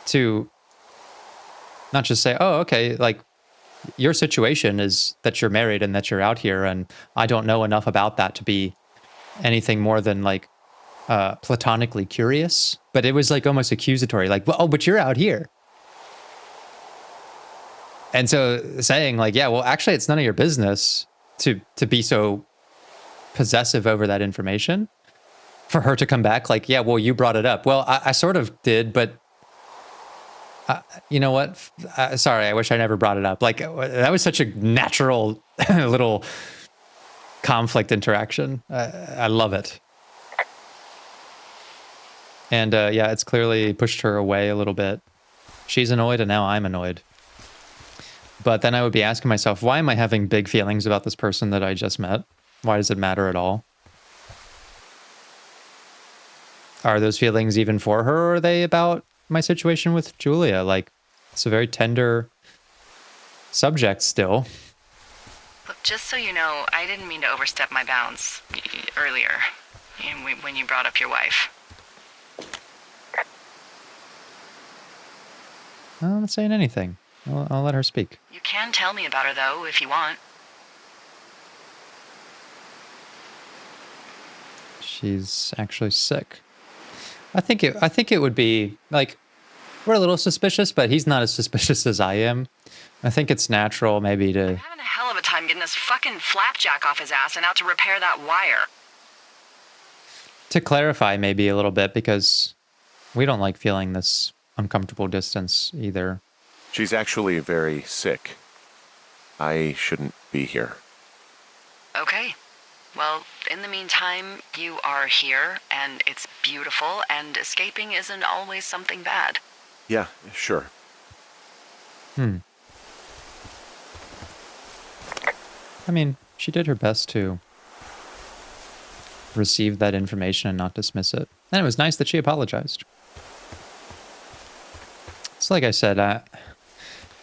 to not just say, "Oh, okay, like your situation is that you're married and that you're out here, and I don't know enough about that to be anything more than like platonically curious." But it was like almost accusatory, like, "Well, oh, but you're out here." And so saying like, "Yeah, well, actually, it's none of your business to be so possessive over that information," for her to come back like, "Yeah, well, you brought it up." Well, I sort of did, but you know what? Sorry, I wish I never brought it up. Like, that was such a natural little conflict interaction. I love it. And yeah, it's clearly pushed her away a little bit. She's annoyed, and now I'm annoyed. But then I would be asking myself, why am I having big feelings about this person that I just met? Why does it matter at all? Are those feelings even for her, or are they about my situation with Julia? Like, it's a very tender subject still. Look, just so you know, I didn't mean to overstep my bounds earlier when you brought up your wife. I'm not saying anything. I'll let her speak. You can tell me about her, though, if you want. She's actually sick. I think it would be like we're a little suspicious, but he's not as suspicious as I am. I think it's natural maybe I'm to having a hell of a time getting this fucking flapjack off his ass and out to repair that wire. clarify maybe a little bit because we don't like feeling this uncomfortable distance either. She's actually very sick. I shouldn't be here. Okay. Well, in the meantime, you are here, and it's beautiful, and escaping isn't always something bad. Yeah, sure. I mean, she did her best to receive that information and not dismiss it. And it was nice that she apologized. It's like I said, there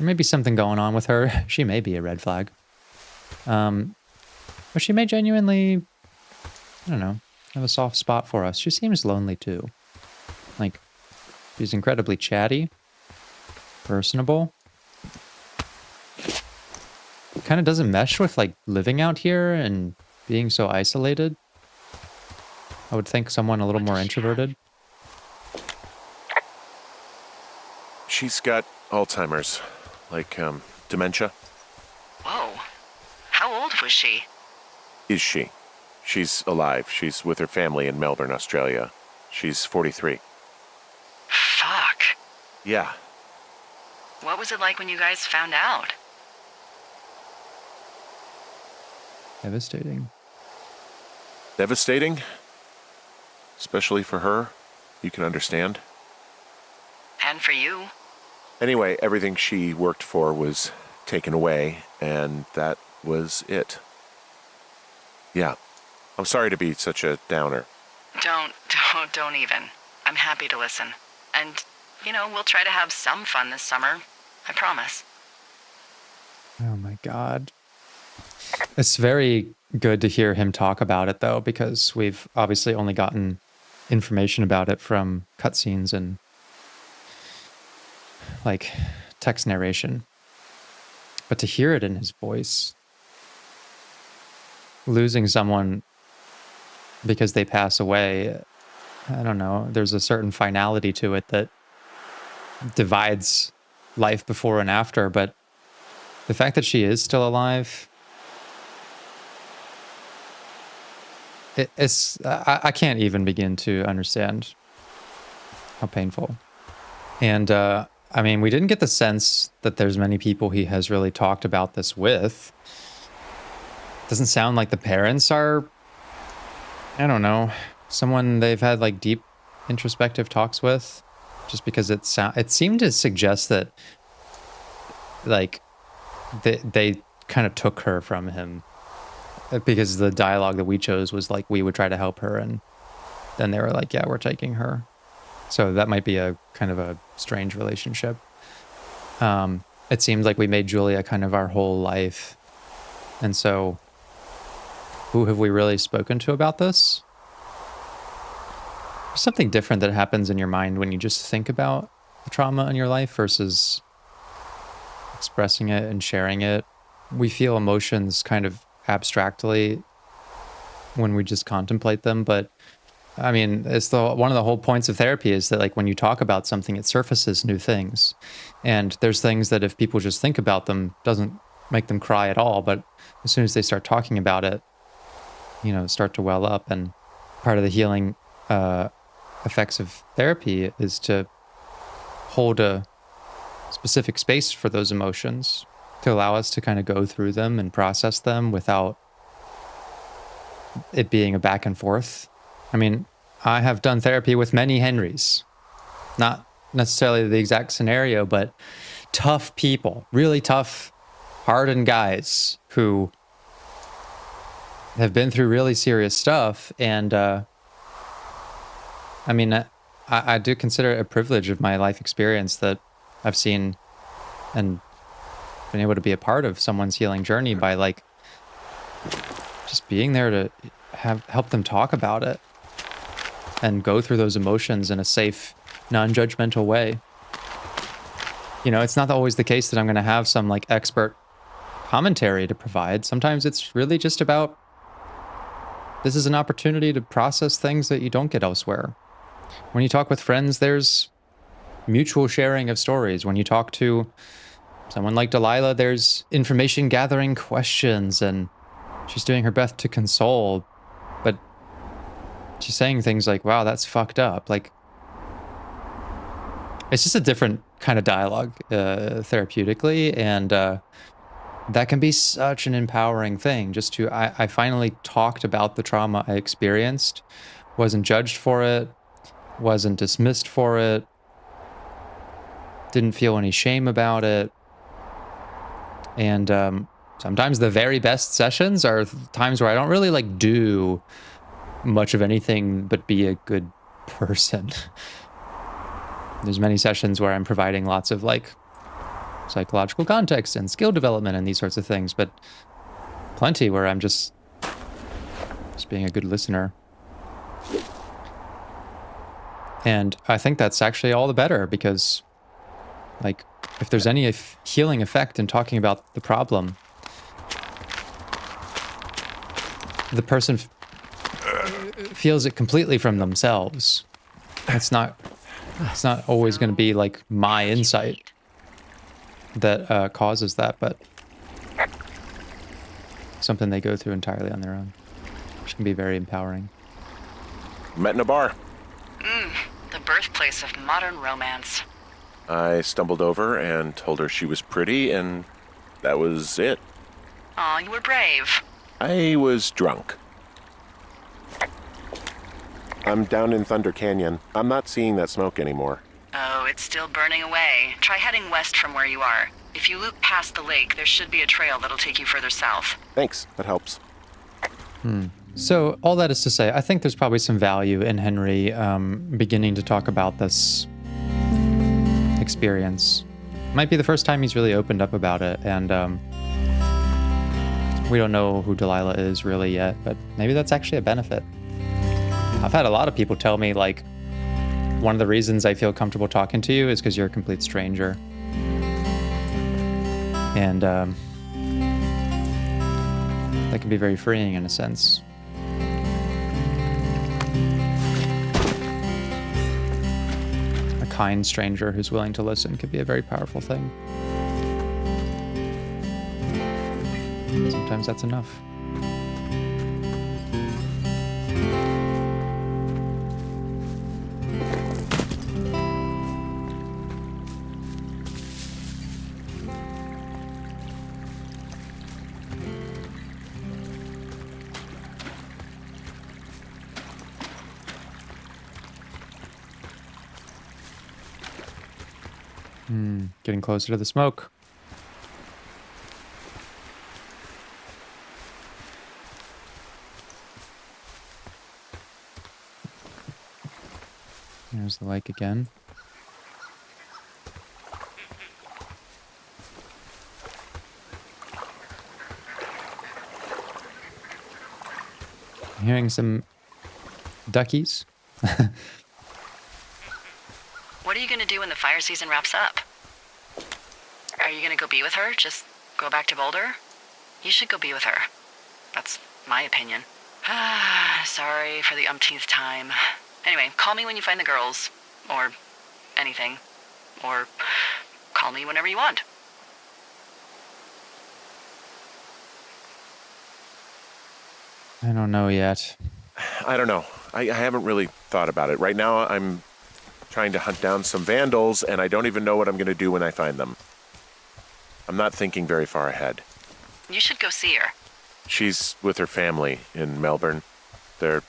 may be something going on with her. She may be a red flag. But she may genuinely, I don't know, have a soft spot for us. She seems lonely too. Like, she's incredibly chatty, personable. Kind of doesn't mesh with like living out here and being so isolated. I would think someone a little more introverted. She's got Alzheimer's, like dementia. Whoa. How old was she? Is she? She's alive. She's with her family in Melbourne, Australia. She's 43. Fuck. Yeah. What was it like when you guys found out? Devastating. Devastating? Especially for her. You can understand. And for you? Anyway, everything she worked for was taken away, and that was it. Yeah. I'm sorry to be such a downer. Don't even. I'm happy to listen. And, we'll try to have some fun this summer. I promise. Oh my God. It's very good to hear him talk about it, though, because we've obviously only gotten information about it from cutscenes and like text narration. But to hear it in his voice, losing someone because they pass away, I don't know, there's a certain finality to it that divides life before and after, but the fact that she is still alive, I can't even begin to understand how painful. And I mean, we didn't get the sense that there's many people he has really talked about this with. Doesn't sound like the parents are, I don't know, someone they've had like deep introspective talks with, just because it seemed to suggest that like they kind of took her from him, because the dialogue that we chose was like we would try to help her, and then they were like, yeah, we're taking her. So that might be a kind of a strange relationship. It seems like we made Julia kind of our whole life, and so who have we really spoken to about this? There's something different that happens in your mind when you just think about the trauma in your life versus expressing it and sharing it. We feel emotions kind of abstractly when we just contemplate them, but I mean, it's one of the whole points of therapy is that like when you talk about something, it surfaces new things. And there's things that if people just think about them, doesn't make them cry at all. But as soon as they start talking about it, start to well up. And part of the healing effects of therapy is to hold a specific space for those emotions, to allow us to kind of go through them and process them without it being a back and forth. I mean, I have done therapy with many Henrys. Not necessarily the exact scenario, but tough people, really tough, hardened guys who have been through really serious stuff. And I mean, I do consider it a privilege of my life experience that I've seen and been able to be a part of someone's healing journey by like just being there to help them talk about it and go through those emotions in a safe, non-judgmental way. It's not always the case that I'm going to have some like expert commentary to provide. Sometimes it's really just about, this is an opportunity to process things that you don't get elsewhere. When you talk with friends, there's mutual sharing of stories. When you talk to someone like Delilah, there's information gathering questions, and she's doing her best to console, but she's saying things like, wow, that's fucked up. Like, it's just a different kind of dialogue therapeutically, and that can be such an empowering thing. Just to, I finally talked about the trauma I experienced, wasn't judged for it, wasn't dismissed for it, didn't feel any shame about it. And sometimes the very best sessions are times where I don't really like do much of anything but be a good person. There's many sessions where I'm providing lots of like psychological context and skill development and these sorts of things, but plenty where I'm just being a good listener. And I think that's actually all the better, because like if there's any healing effect in talking about the problem, the person feels it completely from themselves. It's not always going to be like my insight that causes that, but something they go through entirely on their own, which can be very empowering. Met in a bar. The birthplace of modern romance. I stumbled over and told her she was pretty, and that was it. Aw, you were brave. I was drunk. I'm down in Thunder Canyon. I'm not seeing that smoke anymore. Oh, it's still burning away. Try heading west from where you are. If you loop past the lake, there should be a trail that'll take you further south. Thanks, that helps. So all that is to say, I think there's probably some value in Henry beginning to talk about this experience. Might be the first time he's really opened up about it, and we don't know who Delilah is really yet, but maybe that's actually a benefit. I've had a lot of people tell me, like, one of the reasons I feel comfortable talking to you is because you're a complete stranger. And that can be very freeing in a sense. A kind stranger who's willing to listen could be a very powerful thing. Sometimes that's enough. Getting closer to the smoke. There's the lake again. I'm hearing some duckies. What are you gonna do when the fire season wraps up? Are you gonna go be with her? Just go back to Boulder? You should go be with her. That's my opinion. Sorry for the umpteenth time. Anyway, call me when you find the girls. Or anything. Or call me whenever you want. I don't know yet. I don't know. I haven't really thought about it. Right now, I'm trying to hunt down some vandals, and I don't even know what I'm going to do when I find them. I'm not thinking very far ahead. You should go see her. She's with her family in Melbourne. They're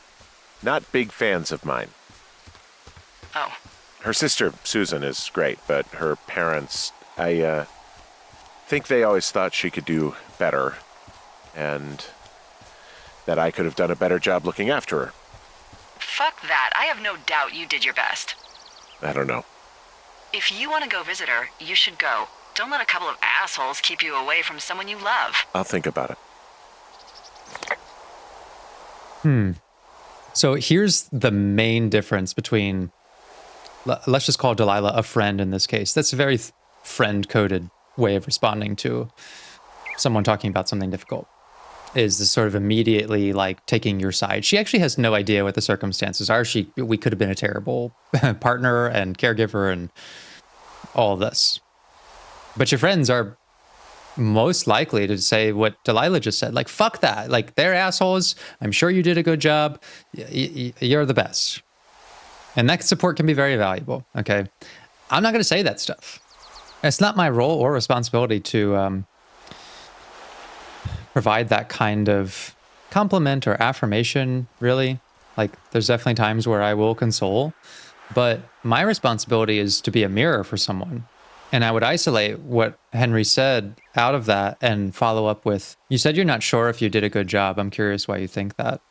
not big fans of mine. Oh. Her sister, Susan, is great, but her parents, I think they always thought she could do better, and that I could have done a better job looking after her. Fuck that. I have no doubt you did your best. I don't know. If you want to go visit her, you should go. Don't let a couple of assholes keep you away from someone you love. I'll think about it. So here's the main difference between, let's just call Delilah a friend in this case. That's a very friend-coded way of responding to someone talking about something difficult. is this sort of immediately like taking your side. She actually has no idea what the circumstances are. We could have been a terrible partner and caregiver and all of this. But your friends are most likely to say what Delilah just said. Like, fuck that. Like, they're assholes. I'm sure you did a good job. You're the best. And that support can be very valuable. Okay. I'm not going to say that stuff. It's not my role or responsibility to provide that kind of compliment or affirmation, really. Like, there's definitely times where I will console, but my responsibility is to be a mirror for someone. And I would isolate what Henry said out of that and follow up with, you said you're not sure if you did a good job. I'm curious why you think that.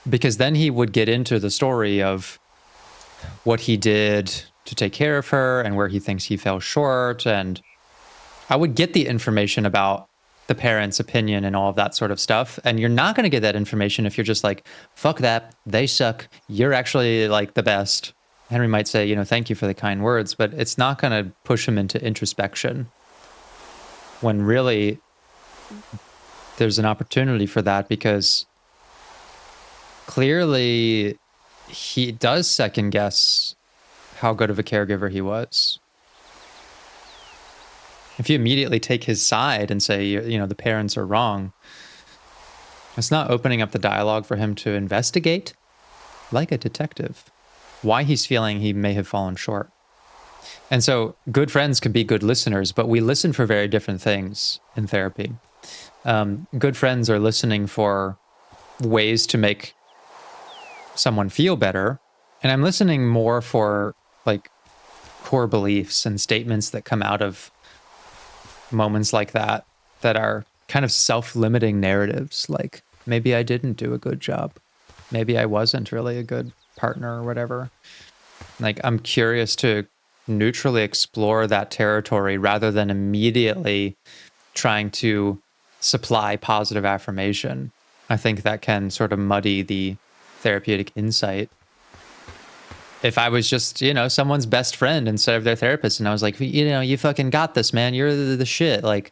Because then he would get into the story of what he did to take care of her and where he thinks he fell short. And I would get the information about the parents' opinion and all of that sort of stuff. And you're not going to get that information if you're just like, fuck that, they suck. You're actually like the best. Henry might say, you know, thank you for the kind words, but it's not going to push him into introspection when really there's an opportunity for that, because clearly he does second guess how good of a caregiver he was. If you immediately take his side and say, you know, the parents are wrong, it's not opening up the dialogue for him to investigate, like a detective, why he's feeling he may have fallen short. And so good friends can be good listeners, but we listen for very different things in therapy. Good friends are listening for ways to make someone feel better. And I'm listening more for like core beliefs and statements that come out of moments like that, that are kind of self-limiting narratives. Like, maybe I didn't do a good job. Maybe I wasn't really a good partner or whatever. Like, I'm curious to neutrally explore that territory rather than immediately trying to supply positive affirmation. I think that can sort of muddy the therapeutic insight. If I was just, you know, someone's best friend instead of their therapist, and I was like, you know, you fucking got this, man. You're the shit. Like,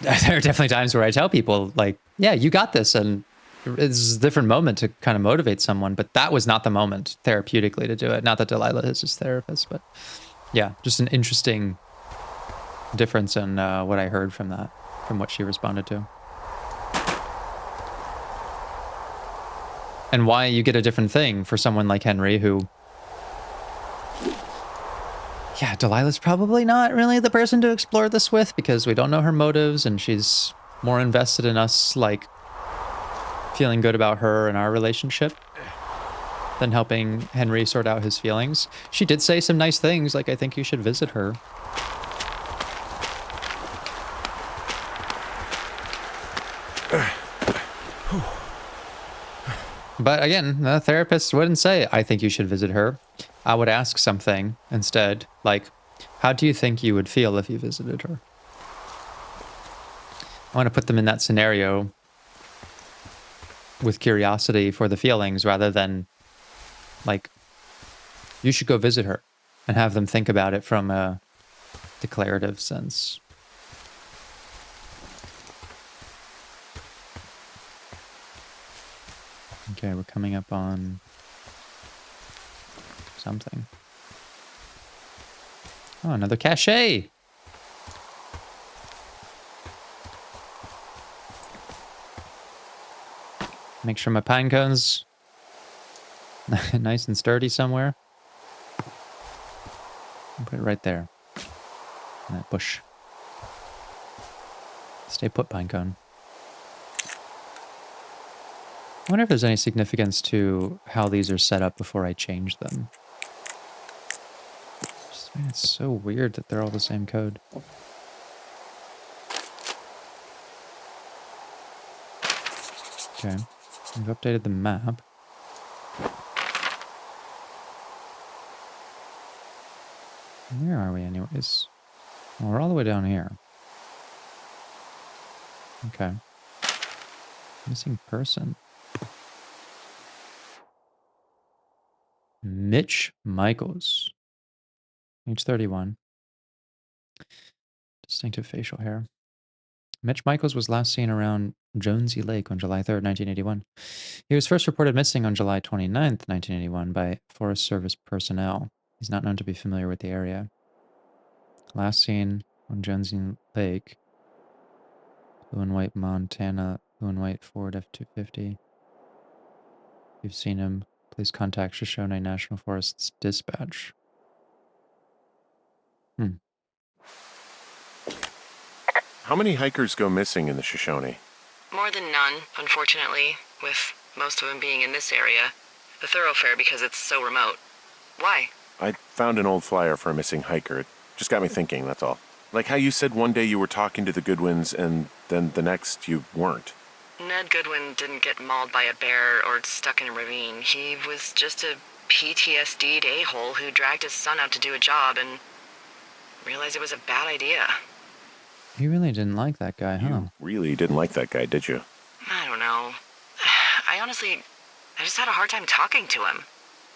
there are definitely times where I tell people, like, yeah, you got this. And it's a different moment to kind of motivate someone, but that was not the moment therapeutically to do it. Not that Delilah is his therapist, but yeah, just an interesting difference in what I heard from that, from what she responded to. And why you get a different thing for someone like Henry, who, yeah, Delilah's probably not really the person to explore this with, because we don't know her motives, and she's more invested in us, like, feeling good about her and our relationship than helping Henry sort out his feelings. She did say some nice things, like, I think you should visit her. But again, the therapist wouldn't say, I think you should visit her. I would ask something instead, like, how do you think you would feel if you visited her? I want to put them in that scenario with curiosity for the feelings, rather than like, you should go visit her, and have them think about it from a declarative sense. Okay, we're coming up on something. Oh, another cachet! Make sure my pine cone's nice and sturdy somewhere. I'll put it right there. In that bush. Stay put, pine cone. I wonder if there's any significance to how these are set up before I change them. It's so weird that they're all the same code. Okay, we've updated the map. Where are we anyways? Well, we're all the way down here. Okay. Missing person. Mitch Michaels. Age 31. Distinctive facial hair. Mitch Michaels was last seen around Jonesy Lake on July 3rd, 1981. He was first reported missing on July 29th, 1981 by Forest Service personnel. He's not known to be familiar with the area. Last seen on Jonesy Lake, blue and white Montana, blue and white Ford F-250. If you've seen him, please contact Shoshone National Forest's dispatch. How many hikers go missing in the Shoshone? More than none, unfortunately, with most of them being in this area. The thoroughfare because it's so remote. Why? I found an old flyer for a missing hiker. It just got me thinking, that's all. Like how you said one day you were talking to the Goodwins and then the next you weren't. Ned Goodwin didn't get mauled by a bear or stuck in a ravine. He was just a PTSD'd a-hole who dragged his son out to do a job and realized it was a bad idea. You really didn't like that guy, huh? You really didn't like that guy, did you? I don't know. I just had a hard time talking to him.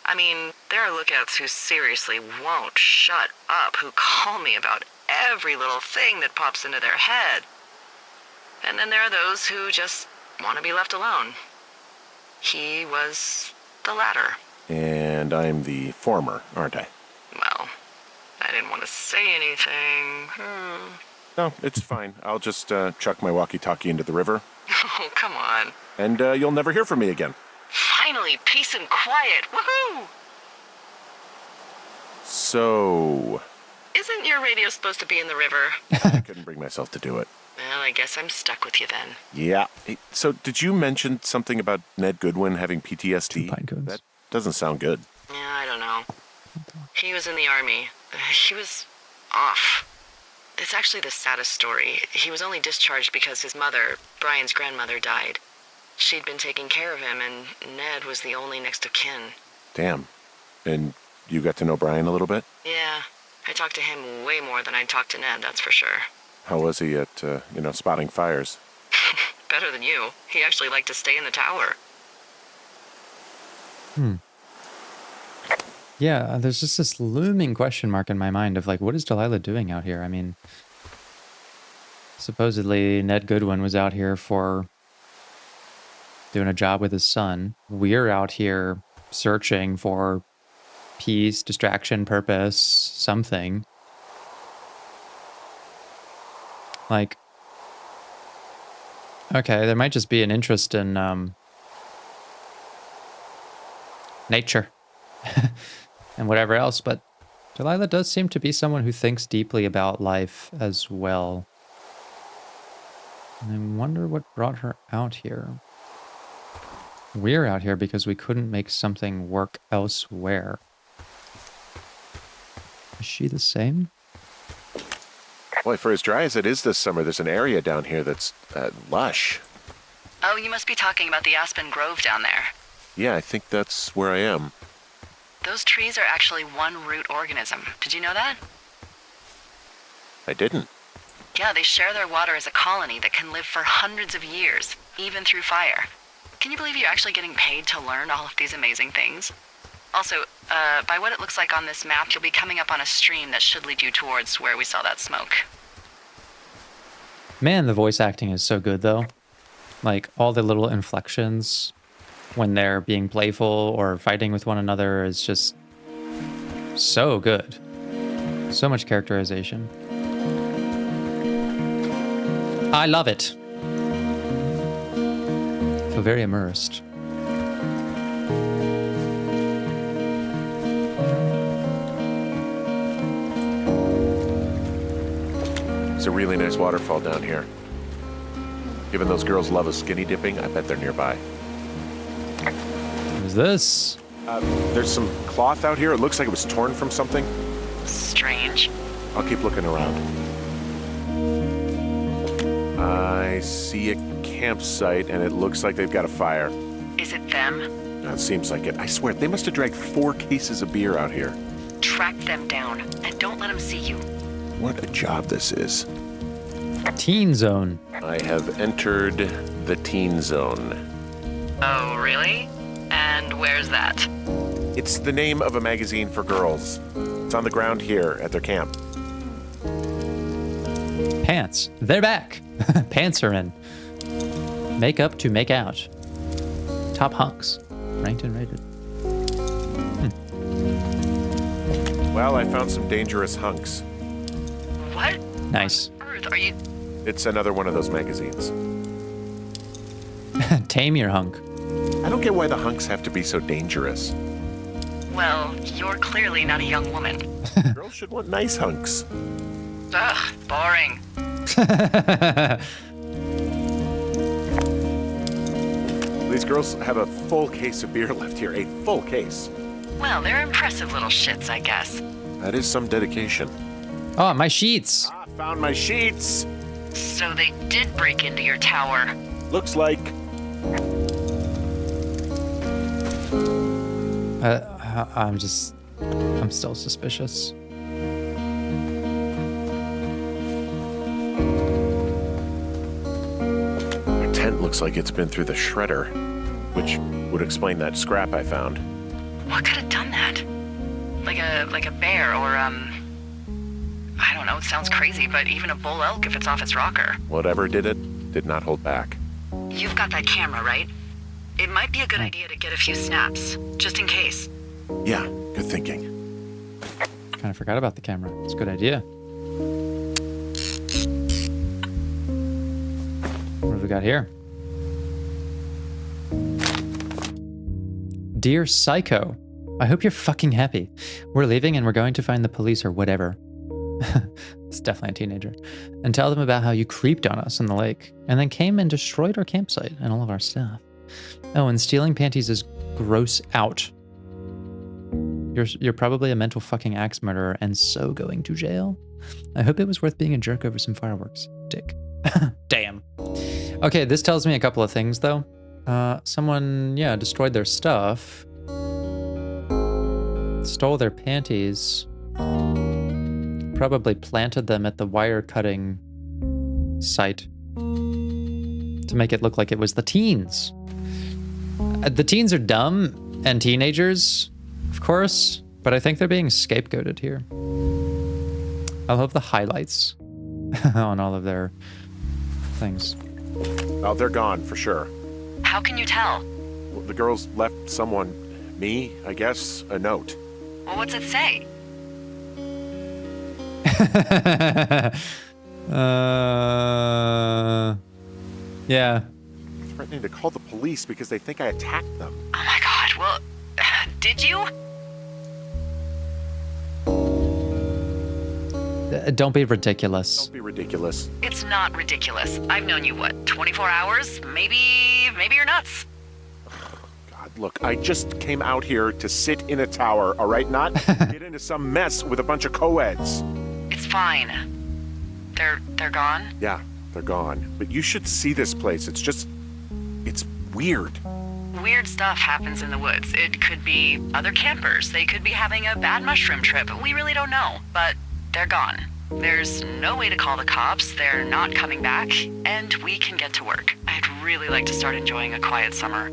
I mean, there are lookouts who seriously won't shut up, who call me about every little thing that pops into their head. And then there are those who just want to be left alone. He was the latter. And I'm the former, aren't I? Well, I didn't want to say anything. No, it's fine. I'll just chuck my walkie-talkie into the river. Oh, come on. And you'll never hear from me again. Finally, peace and quiet. Woohoo! So... Isn't your radio supposed to be in the river? I couldn't bring myself to do it. Well, I guess I'm stuck with you then. Yeah. Hey, so did you mention something about Ned Goodwin having PTSD? 2 pine cones. That doesn't sound good. Yeah, I don't know. He was in the army. He was off. It's actually the saddest story. He was only discharged because his mother, Brian's grandmother, died. She'd been taking care of him, and Ned was the only next of kin. Damn. And you got to know Brian a little bit? Yeah, I talked to him way more than I'd talked to Ned, that's for sure. How was he at, spotting fires? Better than you. He actually liked to stay in the tower. Yeah, there's just this looming question mark in my mind of like, what is Delilah doing out here? I mean, supposedly Ned Goodwin was out here for doing a job with his son. We're out here searching for peace, distraction, purpose, something. Like, okay, there might just be an interest in nature and whatever else, but Delilah does seem to be someone who thinks deeply about life as well. And I wonder what brought her out here. We're out here because we couldn't make something work elsewhere. Is she the same? Boy, for as dry as it is this summer, there's an area down here that's lush. Oh, you must be talking about the Aspen Grove down there. Yeah, I think that's where I am. Those trees are actually one root organism. Did you know that? I didn't. Yeah, they share their water as a colony that can live for hundreds of years, even through fire. Can you believe you're actually getting paid to learn all of these amazing things? Also, by what it looks like on this map, you'll be coming up on a stream that should lead you towards where we saw that smoke. Man, the voice acting is so good, though. Like, all the little inflections when they're being playful or fighting with one another is just so good. So much characterization. I love it. Feel very immersed. It's a really nice waterfall down here. Given those girls love a skinny dipping, I bet they're nearby. What is this? There's some cloth out here. It looks like it was torn from something. Strange. I'll keep looking around. I see a campsite, and it looks like they've got a fire. Is it them? It seems like it. I swear, they must have dragged 4 cases of beer out here. Track them down, and don't let them see you. What a job this is. Teen Zone. I have entered the teen zone. Oh, really? And where's that? It's the name of a magazine for girls. It's on the ground here at their camp. Pants. They're back. Pants are in. Makeup to make out. Top hunks. Ranked and rated. Well, I found some dangerous hunks. What? Nice. On earth are you? It's another one of those magazines. Tame your hunk. I don't get why the hunks have to be so dangerous. Well, you're clearly not a young woman. Girls should want nice hunks. Ugh, boring. These girls have a full case of beer left here. A full case. Well, they're impressive little shits, I guess. That is some dedication. Oh, my sheets. Ah, found my sheets. So they did break into your tower. Looks like. I'm still suspicious. Their tent looks like it's been through the shredder, which would explain that scrap I found. What could have done that? Like a bear or I don't know, it sounds crazy, but even a bull elk if it's off its rocker. Whatever did it, did not hold back. You've got that camera, right? It might be a good idea to get a few snaps, just in case. Yeah, good thinking. Kind of forgot about the camera. It's a good idea. What have we got here? Dear Psycho, I hope you're fucking happy. We're leaving and we're going to find the police or whatever. It's definitely a teenager. And tell them about how you creeped on us in the lake and then came and destroyed our campsite and all of our stuff. Oh, and stealing panties is gross out. You're probably a mental fucking axe murderer and so going to jail. I hope it was worth being a jerk over some fireworks. Dick. Damn. Okay, this tells me a couple of things though. Someone, destroyed their stuff. Stole their panties. Probably planted them at the wire cutting site to make it look like it was the teens. The teens are dumb and teenagers, of course, but I think they're being scapegoated here. I love the highlights on all of their things. Oh, they're gone for sure. How can you tell? Well, the girls left someone, me, I guess, a note. Well, what's it say? Yeah. Threatening to call the police because they think I attacked them. Oh my god, well, did you? Don't be ridiculous. Don't be ridiculous. It's not ridiculous. I've known you, what, 24 hours? Maybe you're nuts. God, look, I just came out here to sit in a tower, all right? Not get into some mess with a bunch of co-eds. It's fine. They're gone? Yeah, they're gone. But you should see this place. It's weird. Weird stuff happens in the woods. It could be other campers. They could be having a bad mushroom trip. We really don't know, but they're gone. There's no way to call the cops. They're not coming back, and we can get to work. I'd really like to start enjoying a quiet summer.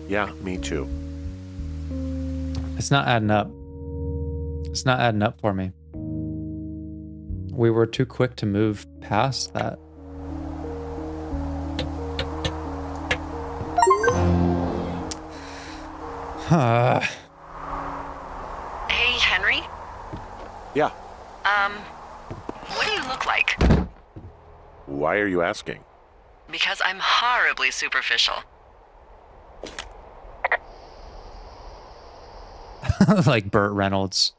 Yeah, me too. It's not adding up. It's not adding up for me. We were too quick to move past that. Hey, Henry? Yeah. What do you look like? Why are you asking? Because I'm horribly superficial. Like Burt Reynolds.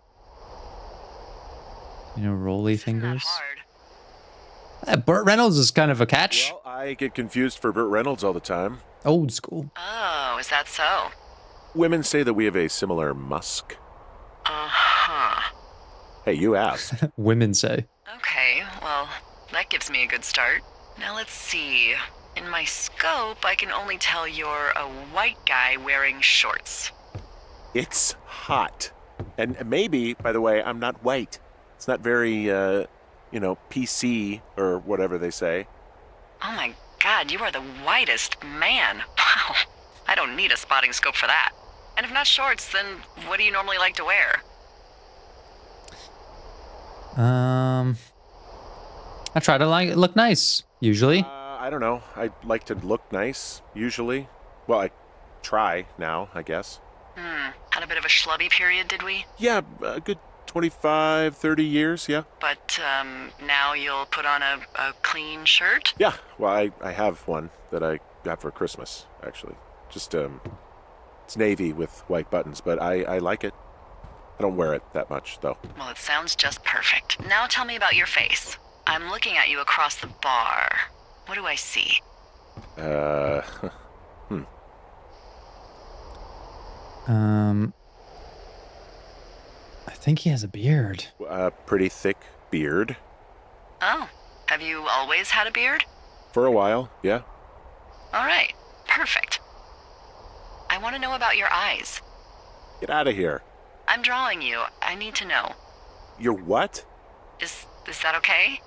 You know, rolly Isn't that fingers. hard? Burt Reynolds is kind of a catch. Well, I get confused for Burt Reynolds all the time. Old school. Oh, is that so? Women say that we have a similar musk. Uh-huh. Hey, you asked. Women say. Okay, well, that gives me a good start. Now let's see. In my scope, I can only tell you're a white guy wearing shorts. It's hot. And maybe, by the way, I'm not white. It's not very, PC or whatever they say. Oh my god, you are the whitest man. Wow. I don't need a spotting scope for that. And if not shorts, then what do you normally like to wear? I try to look nice, usually. I don't know. I like to look nice, usually. Well, I try now, I guess. Had a bit of a schlubby period, did we? Yeah, a good 25, 30 years, yeah. But now you'll put on a clean shirt? Yeah, well, I have one that I got for Christmas, actually. Just, it's navy with white buttons, but I like it. I don't wear it that much, though. Well, it sounds just perfect. Now tell me about your face. I'm looking at you across the bar. What do I see? I think he has a beard. A pretty thick beard. Oh, have you always had a beard? For a while, yeah. All right, perfect. I want to know about your eyes. Get out of here. I'm drawing you. I need to know. You're what? Is that okay?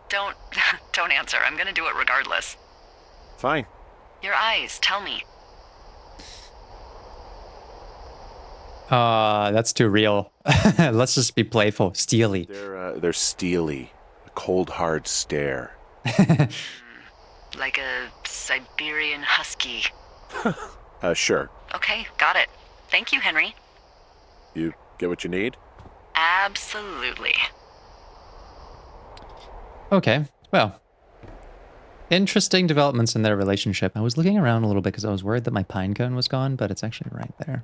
Don't don't answer. I'm gonna do it regardless. Fine. Your eyes, tell me. That's too real. Let's just be playful. Steely. They're steely. A cold, hard stare. Like a Siberian husky. Sure. Okay, got it. Thank you, Henry. You get what you need? Absolutely. Okay, well. Interesting developments in their relationship. I was looking around a little bit because I was worried that my pine cone was gone, but it's actually right there.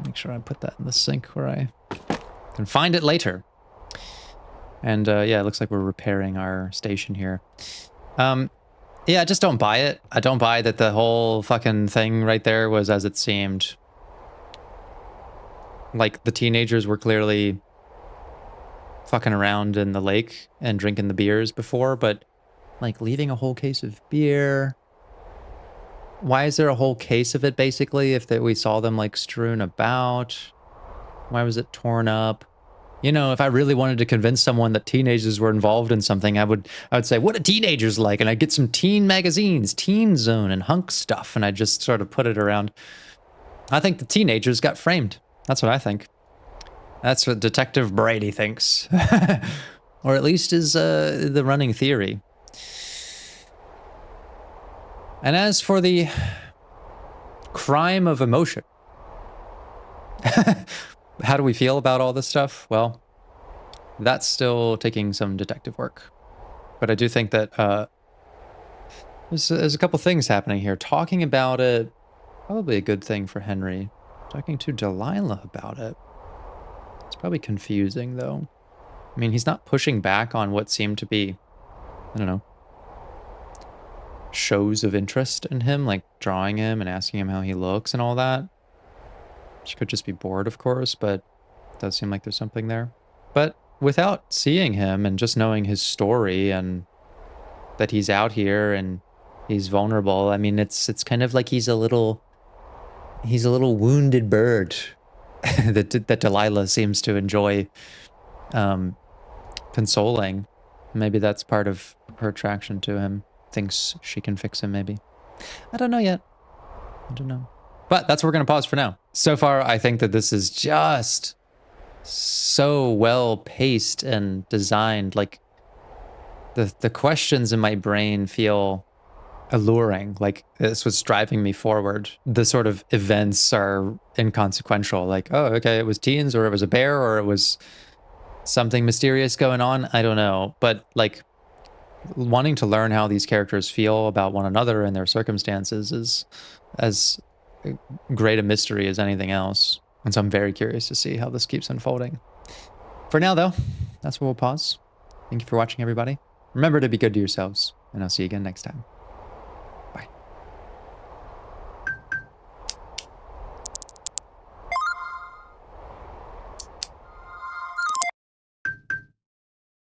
Make sure I put that in the sink where I can find it later. And yeah, it looks like we're repairing our station here. Yeah, I just don't buy it. I don't buy that the whole fucking thing right there was as it seemed. Like, the teenagers were clearly fucking around in the lake and drinking the beers before, but, like, leaving a whole case of beer... Why is there a whole case of it, basically, if we saw them, like, strewn about? Why was it torn up? You know, if I really wanted to convince someone that teenagers were involved in something, I would say, what do teenagers like? And I'd get some teen magazines, Teen Zone and Hunk stuff, and I'd just sort of put it around. I think the teenagers got framed. That's what I think. That's what Detective Brady thinks. Or at least is the running theory. And as for the crime of emotion, how do we feel about all this stuff? Well, that's still taking some detective work. But I do think that there's a couple things happening here. Talking about it, probably a good thing for Henry. Talking to Delilah about it, it's probably confusing, though. I mean, he's not pushing back on what seemed to be, I don't know, shows of interest in him, like drawing him and asking him how he looks and all that. She could just be bored, of course, but it does seem like there's something there. But without seeing him and just knowing his story and that he's out here and he's vulnerable, I mean, it's kind of like he's a little wounded bird that Delilah seems to enjoy consoling. Maybe that's part of her attraction to him. Thinks she can fix him, maybe. I don't know yet. I don't know. But that's where we're going to pause for now. So far, I think that this is just so well paced and designed. Like, the questions in my brain feel alluring. Like, this was driving me forward. The sort of events are inconsequential. Like, oh, okay, it was teens, or it was a bear, or it was something mysterious going on. I don't know. But, like, wanting to learn how these characters feel about one another and their circumstances is as great a mystery as anything else. And so I'm very curious to see how this keeps unfolding. For now, though, that's where we'll pause. Thank you for watching, everybody. Remember to be good to yourselves, and I'll see you again next time.